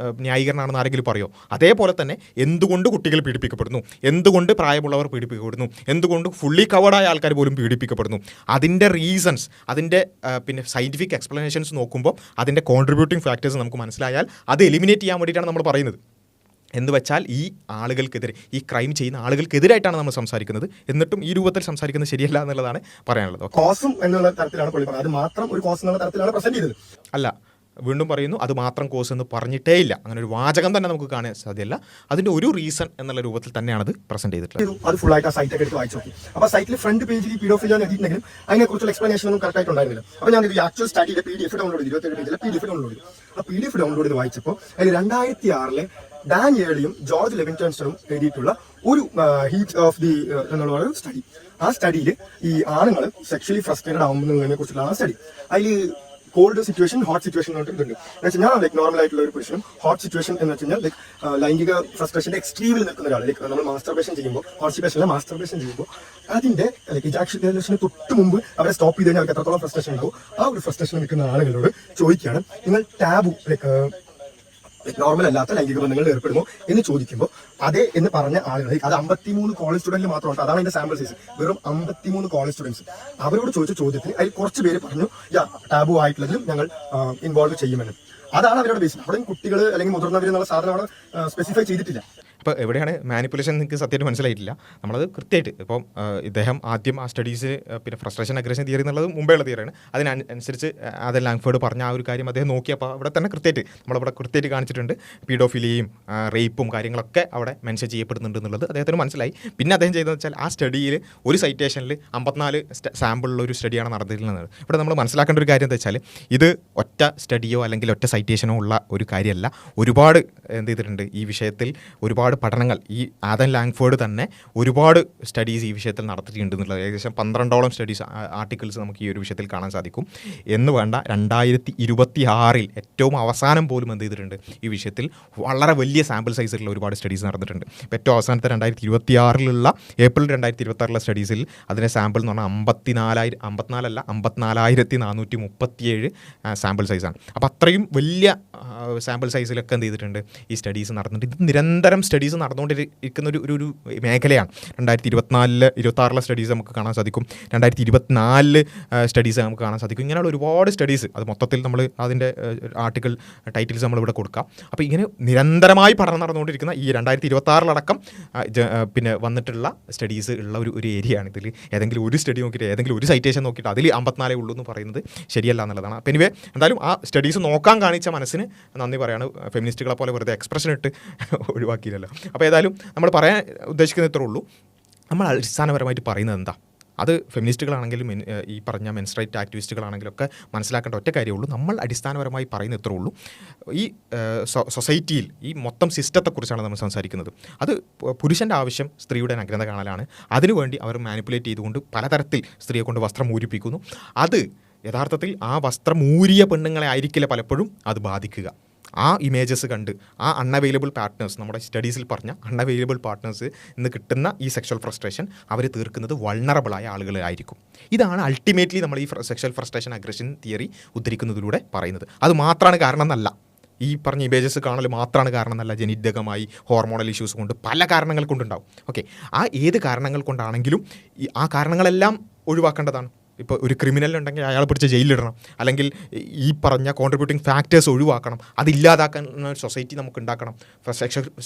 Speaker 1: ന്യായീകരണമാണെന്ന് ആരെങ്കിലും പറയുമോ? അതേപോലെ തന്നെ എന്തുകൊണ്ട് കുട്ടികൾ പീഡിപ്പിക്കപ്പെടുന്നു, എന്തുകൊണ്ട് പ്രായമുള്ളവർ പീഡിപ്പിക്കപ്പെടുന്നു, എന്തുകൊണ്ട് ഫുള്ളി കവേർഡായ ആൾക്കാർ പോലും പീഡിപ്പിക്കപ്പെടുന്നു, അതിൻ്റെ റീസൺസ്, അതിൻ്റെ പിന്നെ സയൻറ്റിഫിക് എക്സ്പ്ലനേഷൻസ് നോക്കുമ്പോൾ അതിൻ്റെ കോൺട്രിബ്യൂട്ടിംഗ് ഫാക്ടേഴ്സ് നമുക്ക് മനസ്സിലായാൽ അത് എലിമിനേറ്റ് ചെയ്യാൻ വേണ്ടിയിട്ടാണ് നമ്മൾ പറയുന്നത്. എന്ന് വെച്ചാൽ ഈ ആളുകൾക്കെതിരെ, ഈ ക്രൈം ചെയ്യുന്ന ആളുകൾക്കെതിരായിട്ടാണ് നമ്മൾ സംസാരിക്കുന്നത്. എന്നിട്ടും ഈ രൂപത്തിൽ സംസാരിക്കുന്നത് ശരിയല്ല എന്നുള്ളതാണ് പറയാനുള്ളത്.
Speaker 3: കോസും എന്നുള്ള തരത്തിലാണ് പുള്ളി പറഞ്ഞത്. അത് മാത്രം ഒരു കോസ് എന്നുള്ള തരത്തിലാണ് പ്രസന്റ് ചെയ്തത്.
Speaker 1: അല്ല, വീണ്ടും പറയുന്നു അത് മാത്രം കോസ് എന്ന് പറഞ്ഞിട്ടേ ഇല്ല. അങ്ങനെ ഒരു വാചകം തന്നെ നമുക്ക് കാണാൻ സാധ്യമല്ല. അതിൻ്റെ ഒരു റീസൺ എന്നുള്ള രൂപത്തിൽ തന്നെയാണ് അത് പ്രസന്റ് ചെയ്തിട്ടുള്ളത്.
Speaker 3: അത് ഫുൾ ആയിട്ട് ആ സൈറ്റ് ഒക്കെ എടുത്ത് വായിച്ചു നോക്കി. അപ്പോൾ സൈറ്റിൽ ഫ്രണ്ട് പേജിൽ പീഡോഫിലിയ എഴുതിയിട്ടുണ്ടെങ്കിലും അതിനെക്കുറിച്ചുള്ള എക്സ്പ്ലനേഷൻ ഒന്നും കറക്റ്റ് ആയിട്ടുണ്ടായിരുന്നില്ല. അപ്പോൾ ഞാൻ ഈ ആക്ച്വൽ സ്റ്റഡിയുടെ PDF ഡൗൺലോഡ് ചെയ്തു, 27 പേജിലെ PDF ഡൗൺലോഡ് ചെയ്തു. ആ PDF ഡൗൺലോഡ് ചെയ്ത് വായിച്ചപ്പോൾ അതിൽ 2006 ഡാൻ യേളിയും ജോർജ് ലെവിൻസ്റ്റണും എഴുതിയിട്ടുള്ള ഒരു ഹീറ്റ് ഓഫ് ദി എന്നുള്ള ഒരു സ്റ്റഡി. ആ സ്റ്റഡിയിൽ ഈ ആണുങ്ങൾ സെക്ഷലി ഫ്രസ്ട്രേറ്റഡ് ആകുന്നതിനെ കുറിച്ചുള്ള ആ സ്റ്റഡി. അതിൽ കോൾഡ് സിറ്റുവേഷൻ, ഹോട്ട് സിറ്റുവേഷൻ എന്ന് പറഞ്ഞിട്ടുണ്ട്. എന്ന് വെച്ച് കഴിഞ്ഞാൽ ലൈക്ക് നോർമൽ ആയിട്ടുള്ള ഒരു പുരുഷനും ഹോട്ട് സിറ്റുവേഷൻ എന്ന് വെച്ച് കഴിഞ്ഞാൽ ലൈക്ക് ലൈംഗിക ഫ്രസ്ട്രേഷന്റെ എക്സ്ട്രീമിൽ നിൽക്കുന്ന ഒരാൾ. ലൈക്ക് നമ്മൾ മാസ്റ്റർബേഷൻ ചെയ്യുമ്പോൾ, കോൺസ്റ്റിപ്പേഷൻ മാസ്റ്റർബേഷൻ ചെയ്യുമ്പോൾ അതിന്റെ ലൈക്ക് ഇജാക്കുലേഷന് തൊട്ട് മുമ്പ് അവരെ സ്റ്റോപ്പ് ചെയ്ത് കഴിഞ്ഞാൽ അവർക്ക് എത്രത്തോളം ഫ്രസ്ട്രേഷൻ ഉണ്ടാവും. ആ ഒരു ഫ്രസ്ട്രേഷൻ നിൽക്കുന്ന ആളുകളോട് ചോദിക്കുകയാണ്, നിങ്ങൾ ടാബു ലൈക്ക് നോർമൽ അല്ലാത്ത ലൈംഗിക ബന്ധങ്ങളിൽ ഏർപ്പെടുമോ എന്ന് ചോദിക്കുമ്പോൾ അതെ എന്ന് പറഞ്ഞ ആളുകൾ, അത് 53 കോളേജ് സ്റ്റുഡന്റിൽ മാത്രമാണ്. അതാണ് അതിന്റെ സാമ്പിൾ സൈസ്, വെറും 53 കോളേജ് സ്റ്റുഡൻസ്. അവരോട് ചോദിച്ച ചോദ്യത്തിൽ അതിൽ കുറച്ച് പേര് പറഞ്ഞു ടാബു ആയിട്ടുള്ളതിലും ഞങ്ങൾ ഇൻവോൾവ് ചെയ്യുമെന്ന്. അതാണ് അവരുടെ ബേസ്. അവിടെ കുട്ടികൾ അല്ലെങ്കിൽ മുതിർന്നവർ എന്നുള്ള സാധനം അവിടെ സ്പെസിഫൈ ചെയ്തിട്ടില്ല.
Speaker 1: അപ്പോൾ എവിടെയാണ് മാനിപ്പുലേഷൻ നിങ്ങൾക്ക് സത്യമായിട്ട് മനസ്സിലായിട്ടില്ല. നമ്മളത് കൃത്യമായിട്ട് ഇപ്പം ഇദ്ദേഹം ആദ്യം ആ സ്റ്റഡീസ് പിന്നെ ഫ്രസ്ട്രേഷൻ അഗ്രഷൻ തിയറി എന്നുള്ളത് മുമ്പേയുള്ള തിയറിയാണ്. അതിനനുസരിച്ച് അതെല്ലാം ലാങ്ഫോർഡ് പറഞ്ഞ ആ ഒരു കാര്യം അദ്ദേഹം നോക്കിയപ്പോൾ അവിടെ തന്നെ കൃത്യമായിട്ട് നമ്മളവിടെ കൃത്യമായിട്ട് കാണിച്ചിട്ടുണ്ട്. പീഡോഫിലിയും റേപ്പും കാര്യങ്ങളൊക്കെ അവിടെ മെൻഷൻ ചെയ്യപ്പെടുന്നുണ്ട് എന്നുള്ളത് അദ്ദേഹത്തിന് മനസ്സിലായി. പിന്നെ അദ്ദേഹം ചെയ്തതെന്ന് വെച്ചാൽ ആ സ്റ്റഡിയിൽ ഒരു സൈറ്റേഷനിൽ 54 സാമ്പിളുള്ള ഒരു സ്റ്റഡിയാണ് നടന്നിട്ടുള്ളത്. ഇവിടെ നമ്മൾ മനസ്സിലാക്കേണ്ട ഒരു കാര്യം എന്താ വെച്ചാൽ ഇത് ഒറ്റ സ്റ്റഡിയോ അല്ലെങ്കിൽ ഒറ്റ സൈറ്റേഷനോ ഉള്ള ഒരു കാര്യമല്ല. ഒരുപാട് എന്ത് ചെയ്തിട്ടുണ്ട് ഈ വിഷയത്തിൽ, ഒരുപാട് പഠനങ്ങൾ ഈ ആദം ലാങ്ഫോർഡ് തന്നെ ഒരുപാട് സ്റ്റഡീസ് ഈ വിഷയത്തിൽ നടത്തിയിട്ടുണ്ട് എന്നുള്ളത്. ഏകദേശം 12ഓളം സ്റ്റഡീസ് ആർട്ടിക്കിൾസ് നമുക്ക് ഈ ഒരു വിഷയത്തിൽ കാണാൻ സാധിക്കും. എന്ന് വേണ്ട 2026 ഏറ്റവും അവസാനം പോലും എന്ത് ചെയ്തിട്ടുണ്ട് ഈ വിഷയത്തിൽ വളരെ വലിയ സാമ്പിൾ സൈസിലുള്ള ഒരുപാട് സ്റ്റഡീസ് നടന്നിട്ടുണ്ട്. ഇപ്പോൾ ഏറ്റവും അവസാനത്തെ 2026 ഏപ്രിൽ 2026 സ്റ്റഡീസിൽ അതിൻ്റെ സാമ്പിൾ എന്ന് പറഞ്ഞാൽ 54,437 സാമ്പിൾ സൈസാണ്. അപ്പോൾ അത്രയും വലിയ സാമ്പിൾ സൈസിലൊക്കെ എന്ത് ചെയ്തിട്ടുണ്ട് ഈ സ്റ്റഡീസ് നടന്നിട്ടുണ്ട്. ഇത് നിരന്തരം സ്റ്റഡീസ് നടന്നുകൊണ്ടിരിക്കുന്ന ഒരു മേഖലയാണ്. 2026 സ്റ്റഡീസ് നമുക്ക് കാണാൻ സാധിക്കും, 2024 സ്റ്റഡീസ് നമുക്ക് കാണാൻ സാധിക്കും. ഇങ്ങനെയുള്ള ഒരുപാട് സ്റ്റഡീസ്, അത് മൊത്തത്തിൽ നമ്മൾ അതിൻ്റെ ആർട്ടിക്കിൾ ടൈറ്റിൽസ് നമ്മളിവിടെ കൊടുക്കാം. അപ്പോൾ ഇങ്ങനെ നിരന്തരമായി പഠനം നടന്നുകൊണ്ടിരിക്കുന്ന ഈ 2026 പിന്നെ വന്നിട്ടുള്ള സ്റ്റഡീസ് ഉള്ള ഒരു ഏരിയയാണ്. ഇതിൽ ഏതെങ്കിലും ഒരു സ്റ്റഡി നോക്കിയിട്ട് ഏതെങ്കിലും ഒരു സൈറ്റേഷൻ നോക്കിയിട്ട് അതിൽ 54 ഉള്ളൂ എന്ന് പറയുന്നത് ശരിയല്ല എന്നുള്ളതാണ്. അപ്പോൾ എനിവേ എന്തായാലും ആ സ്റ്റഡീസ് നോക്കാൻ കാണിച്ച മനസ്സിന് നന്ദി പറയാണ്. ഫെമിനിസ്റ്റുകളെ പോലെ വെറുതെ എക്സ്പ്രഷൻ ഇട്ട് ഒഴിവാക്കിയില്ലല്ലോ. അപ്പോൾ ഏതായാലും നമ്മൾ പറയാൻ ഉദ്ദേശിക്കുന്നത് ഇത്രേ ഉള്ളൂ. നമ്മൾ അടിസ്ഥാനപരമായിട്ട് പറയുന്നത് എന്താ, അത് ഫെമിനിസ്റ്റുകളാണെങ്കിലും ഈ പറഞ്ഞ മെൻസ് റൈറ്റ് ആക്ടിവിസ്റ്റുകളാണെങ്കിലും ഒക്കെ മനസ്സിലാക്കേണ്ട ഒറ്റ കാര്യമുള്ളൂ. നമ്മൾ അടിസ്ഥാനപരമായി പറയുന്നത് ഇത്രേ ഉള്ളൂ. ഈ സൊസൈറ്റിയിൽ ഈ മൊത്തം സിസ്റ്റത്തെക്കുറിച്ചാണ് നമ്മൾ സംസാരിക്കുന്നത്. അത് പുരുഷൻ്റെ ആവശ്യം സ്ത്രീയുടെ നഗ്നത കാണലാണ്. അതിനുവേണ്ടി അവർ മാനിപ്പുലേറ്റ് ചെയ്തുകൊണ്ട് പലതരത്തിൽ സ്ത്രീയെ കൊണ്ട് വസ്ത്രം ഊരിപ്പിക്കുന്നു. അത് യഥാർത്ഥത്തിൽ ആ വസ്ത്രം ഊരിയ പെണ്ണുങ്ങളെ ആയിരിക്കില്ല പലപ്പോഴും അത് ബാധിക്കുക. ആ ഇമേജസ് കണ്ട് ആ അൺഅവൈലബിൾ പാർട്ട്നേഴ്സ്, നമ്മുടെ സ്റ്റഡീസിൽ പറഞ്ഞ അൺഅവൈലബിൾ പാർട്ട്നേഴ്സ് ഇന്ന് കിട്ടുന്ന ഈ സെക്ഷൽ ഫ്രസ്ട്രേഷൻ അവർ തീർക്കുന്നത് വൾണറബിളായ ആളുകളായിരിക്കും. ഇതാണ് അൾട്ടിമേറ്റ്ലി നമ്മൾ ഈ സെക്ഷൽ ഫ്രസ്ട്രേഷൻ അഗ്രഷൻ തിയറി ഉദ്ധരിക്കുന്നതിലൂടെ പറയുന്നത്. അത് മാത്രമാണ് കാരണം എന്നല്ല, ഈ പറഞ്ഞ ഇമേജസ് കാണൽ മാത്രമാണ് കാരണം എന്നല്ല. ജനിതകമായി ഹോർമോണൽ ഇഷ്യൂസ് കൊണ്ട് പല കാരണങ്ങൾ കൊണ്ടുണ്ടാവും. ഓക്കെ, ആ ഏത് കാരണങ്ങൾ കൊണ്ടാണെങ്കിലും ആ കാരണങ്ങളെല്ലാം ഒഴിവാക്കേണ്ടതാണ്. ഇപ്പോൾ ഒരു ക്രിമിനൽ ഉണ്ടെങ്കിൽ അയാളെ പിടിച്ച് ജയിലിലിടണം, അല്ലെങ്കിൽ ഈ പറഞ്ഞ കോൺട്രിബ്യൂട്ടിംഗ് ഫാക്ടേഴ്സ് ഒഴിവാക്കണം. അതില്ലാതാക്കാൻ സൊസൈറ്റി നമുക്ക് ഉണ്ടാക്കണം.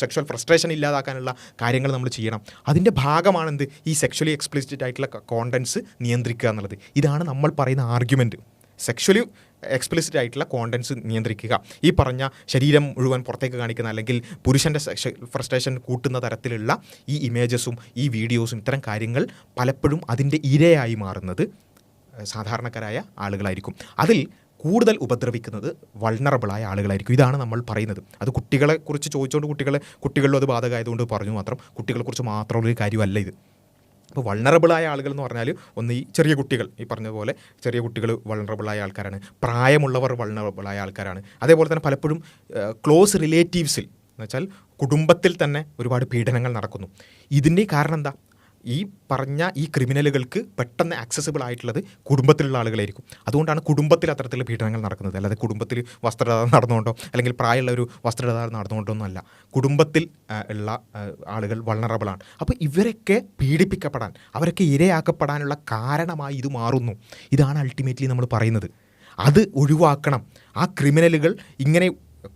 Speaker 1: സെക്ഷൽ ഫ്രസ്ട്രേഷൻ ഇല്ലാതാക്കാനുള്ള കാര്യങ്ങൾ നമ്മൾ ചെയ്യണം. അതിൻ്റെ ഭാഗമാണെന്ത് ഈ സെക്ഷലി എക്സ്പ്ലിസിറ്റ് ആയിട്ടുള്ള കോണ്ടൻസ് നിയന്ത്രിക്കുക എന്നുള്ളത്. ഇതാണ് നമ്മൾ പറയുന്ന ആർഗ്യുമെൻറ്റ്. സെക്ഷലി എക്സ്പ്ലിസിറ്റ് ആയിട്ടുള്ള കോണ്ടൻസ് നിയന്ത്രിക്കുക. ഈ പറഞ്ഞ ശരീരം മുഴുവൻ പുറത്തേക്ക് കാണിക്കുന്ന അല്ലെങ്കിൽ പുരുഷൻ്റെ ഫ്രസ്ട്രേഷൻ കൂട്ടുന്ന തരത്തിലുള്ള ഈ ഇമേജസും ഈ വീഡിയോസും ഇത്തരം കാര്യങ്ങൾ പലപ്പോഴും അതിൻ്റെ ഇരയായി മാറുന്നത് സാധാരണക്കാരായ ആളുകളായിരിക്കും. അതിൽ കൂടുതൽ ഉപദ്രവിക്കുന്നത് വൾണറബിളായ ആളുകളായിരിക്കും. ഇതാണ് നമ്മൾ പറയുന്നത്. അത് കുട്ടികളെക്കുറിച്ച് ചോദിച്ചുകൊണ്ട് കുട്ടികളിലും അത് ബാധകമായതുകൊണ്ട് പറഞ്ഞു മാത്രം. കുട്ടികളെക്കുറിച്ച് മാത്രമുള്ളൊരു കാര്യമല്ല ഇത്. അപ്പോൾ വൾണറബിളായ ആളുകൾ എന്ന് പറഞ്ഞാൽ ഒന്ന് ഈ ചെറിയ കുട്ടികൾ, ഈ പറഞ്ഞതുപോലെ ചെറിയ കുട്ടികൾ വൾണറബിളായ ആൾക്കാരാണ്. പ്രായമുള്ളവർ വൾണറബിളായ ആൾക്കാരാണ്. അതേപോലെ തന്നെ പലപ്പോഴും ക്ലോസ് റിലേറ്റീവ്സിൽ എന്നുവെച്ചാൽ കുടുംബത്തിൽ തന്നെ ഒരുപാട് പീഡനങ്ങൾ നടക്കുന്നു. ഇതിൻ്റെ കാരണം എന്താ? ഈ പറഞ്ഞ ഈ ക്രിമിനലുകൾക്ക് പെട്ടെന്ന് ആക്സസിബിൾ ആയിട്ടുള്ളത് കുടുംബത്തിലുള്ള ആളുകളായിരിക്കും. അതുകൊണ്ടാണ് കുടുംബത്തിൽ അത്തരത്തിലുള്ള പീഡനങ്ങൾ നടക്കുന്നത്. അല്ലാതെ കുടുംബത്തിൽ വസ്ത്രധാരണം നടന്നുകൊണ്ടോ അല്ലെങ്കിൽ പ്രായമുള്ള ഒരു വസ്ത്രധാരണം നടന്നുകൊണ്ടൊന്നുമല്ല. കുടുംബത്തിൽ ഉള്ള ആളുകൾ വൾണറബിളാണ്. അപ്പോൾ ഇവരൊക്കെ പീഡിപ്പിക്കപ്പെടാൻ, അവരൊക്കെ ഇരയാക്കപ്പെടാനുള്ള കാരണമായി ഇത് മാറുന്നു. ഇതാണ് അൾട്ടിമേറ്റ്ലി നമ്മൾ പറയുന്നത്. അത് ഒഴിവാക്കണം. ആ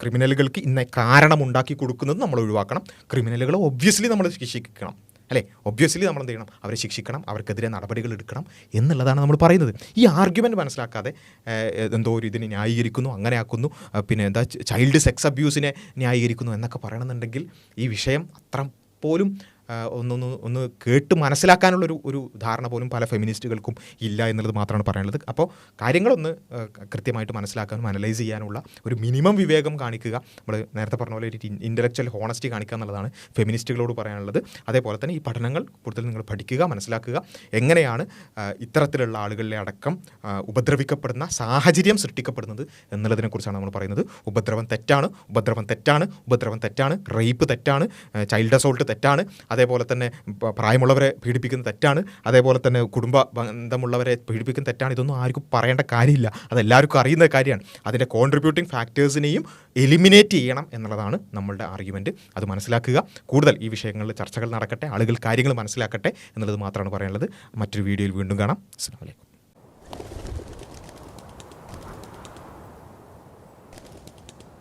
Speaker 1: ക്രിമിനലുകൾക്ക് ഇന്ന കാരണമുണ്ടാക്കി കൊടുക്കുന്നത് നമ്മൾ ഒഴിവാക്കണം. ക്രിമിനലുകളെ ഒബ്വിയസ്ലി നമ്മൾ ശിക്ഷിക്കണം. അല്ലേ? ഒബ്വിയസ്ലി നമ്മൾ എന്ത് ചെയ്യണം? അവരെ ശിക്ഷിക്കണം, അവർക്കെതിരെ നടപടികൾ എടുക്കണം എന്നുള്ളതാണ് നമ്മൾ പറയുന്നത്. ഈ ആർഗ്യുമെൻറ്റ് മനസ്സിലാക്കാതെ എന്തോ ഒരു ഇതിനെ ന്യായീകരിക്കുന്നു, അങ്ങനെ ആക്കുന്നു, പിന്നെ എന്താ ചൈൽഡ് സെക്സ് അബ്യൂസിനെ ന്യായീകരിക്കുന്നു എന്നൊക്കെ പറയണമെന്നുണ്ടെങ്കിൽ ഈ വിഷയം അത്ര പോലും ഒന്ന് കേട്ട് മനസ്സിലാക്കാനുള്ളൊരു ധാരണ പോലും പല ഫെമിനിസ്റ്റുകൾക്കും ഇല്ല എന്നുള്ളത് മാത്രമാണ് പറയാനുള്ളത്. അപ്പോൾ കാര്യങ്ങളൊന്ന് കൃത്യമായിട്ട് മനസ്സിലാക്കാനും അനലൈസ് ചെയ്യാനുള്ള ഒരു മിനിമം വിവേകം കാണിക്കുക, നമ്മൾ നേരത്തെ പറഞ്ഞ പോലെ ഒരു ഇൻ്റലക്ച്വൽ ഹോണസ്റ്റി കാണിക്കുക എന്നുള്ളതാണ് ഫെമിനിസ്റ്റുകളോട് പറയാനുള്ളത്. അതേപോലെ തന്നെ ഈ പഠനങ്ങൾ കൂടുതൽ നിങ്ങൾ പഠിക്കുക, മനസ്സിലാക്കുക, എങ്ങനെയാണ് ഇത്തരത്തിലുള്ള ആളുകളിലെ അടക്കം ഉപദ്രവിക്കപ്പെടുന്ന സാഹചര്യം സൃഷ്ടിക്കപ്പെടുന്നത് എന്നുള്ളതിനെക്കുറിച്ചാണ് നമ്മൾ പറയുന്നത്. ഉപദ്രവം തെറ്റാണ്, ഉപദ്രവം തെറ്റാണ്, ഉപദ്രവം തെറ്റാണ്, റേപ്പ് തെറ്റാണ്, ചൈൽഡ് അസോൾട്ട് തെറ്റാണ്, അതേപോലെ തന്നെ പ്രായമുള്ളവരെ പീഡിപ്പിക്കുന്ന തെറ്റാണ്, അതേപോലെ തന്നെ കുടുംബ ബന്ധമുള്ളവരെ പീഡിപ്പിക്കുന്ന തെറ്റാണ്. ഇതൊന്നും ആർക്കും പറയേണ്ട കാര്യമില്ല, അതെല്ലാവർക്കും അറിയുന്ന കാര്യമാണ്. അതിൻ്റെ കോൺട്രിബ്യൂട്ടിംഗ് ഫാക്ടേഴ്സിനെയും എലിമിനേറ്റ് ചെയ്യണം എന്നുള്ളതാണ് നമ്മളുടെ ആർഗ്യുമെൻറ്റ്. അത് മനസ്സിലാക്കുക. കൂടുതൽ ഈ വിഷയങ്ങളിൽ ചർച്ചകൾ നടക്കട്ടെ, ആളുകൾ കാര്യങ്ങൾ മനസ്സിലാക്കട്ടെ എന്നുള്ളത് മാത്രമാണ് പറയാനുള്ളത്. മറ്റൊരു വീഡിയോയിൽ വീണ്ടും കാണാം. അസ്സലാമു അലൈക്കും.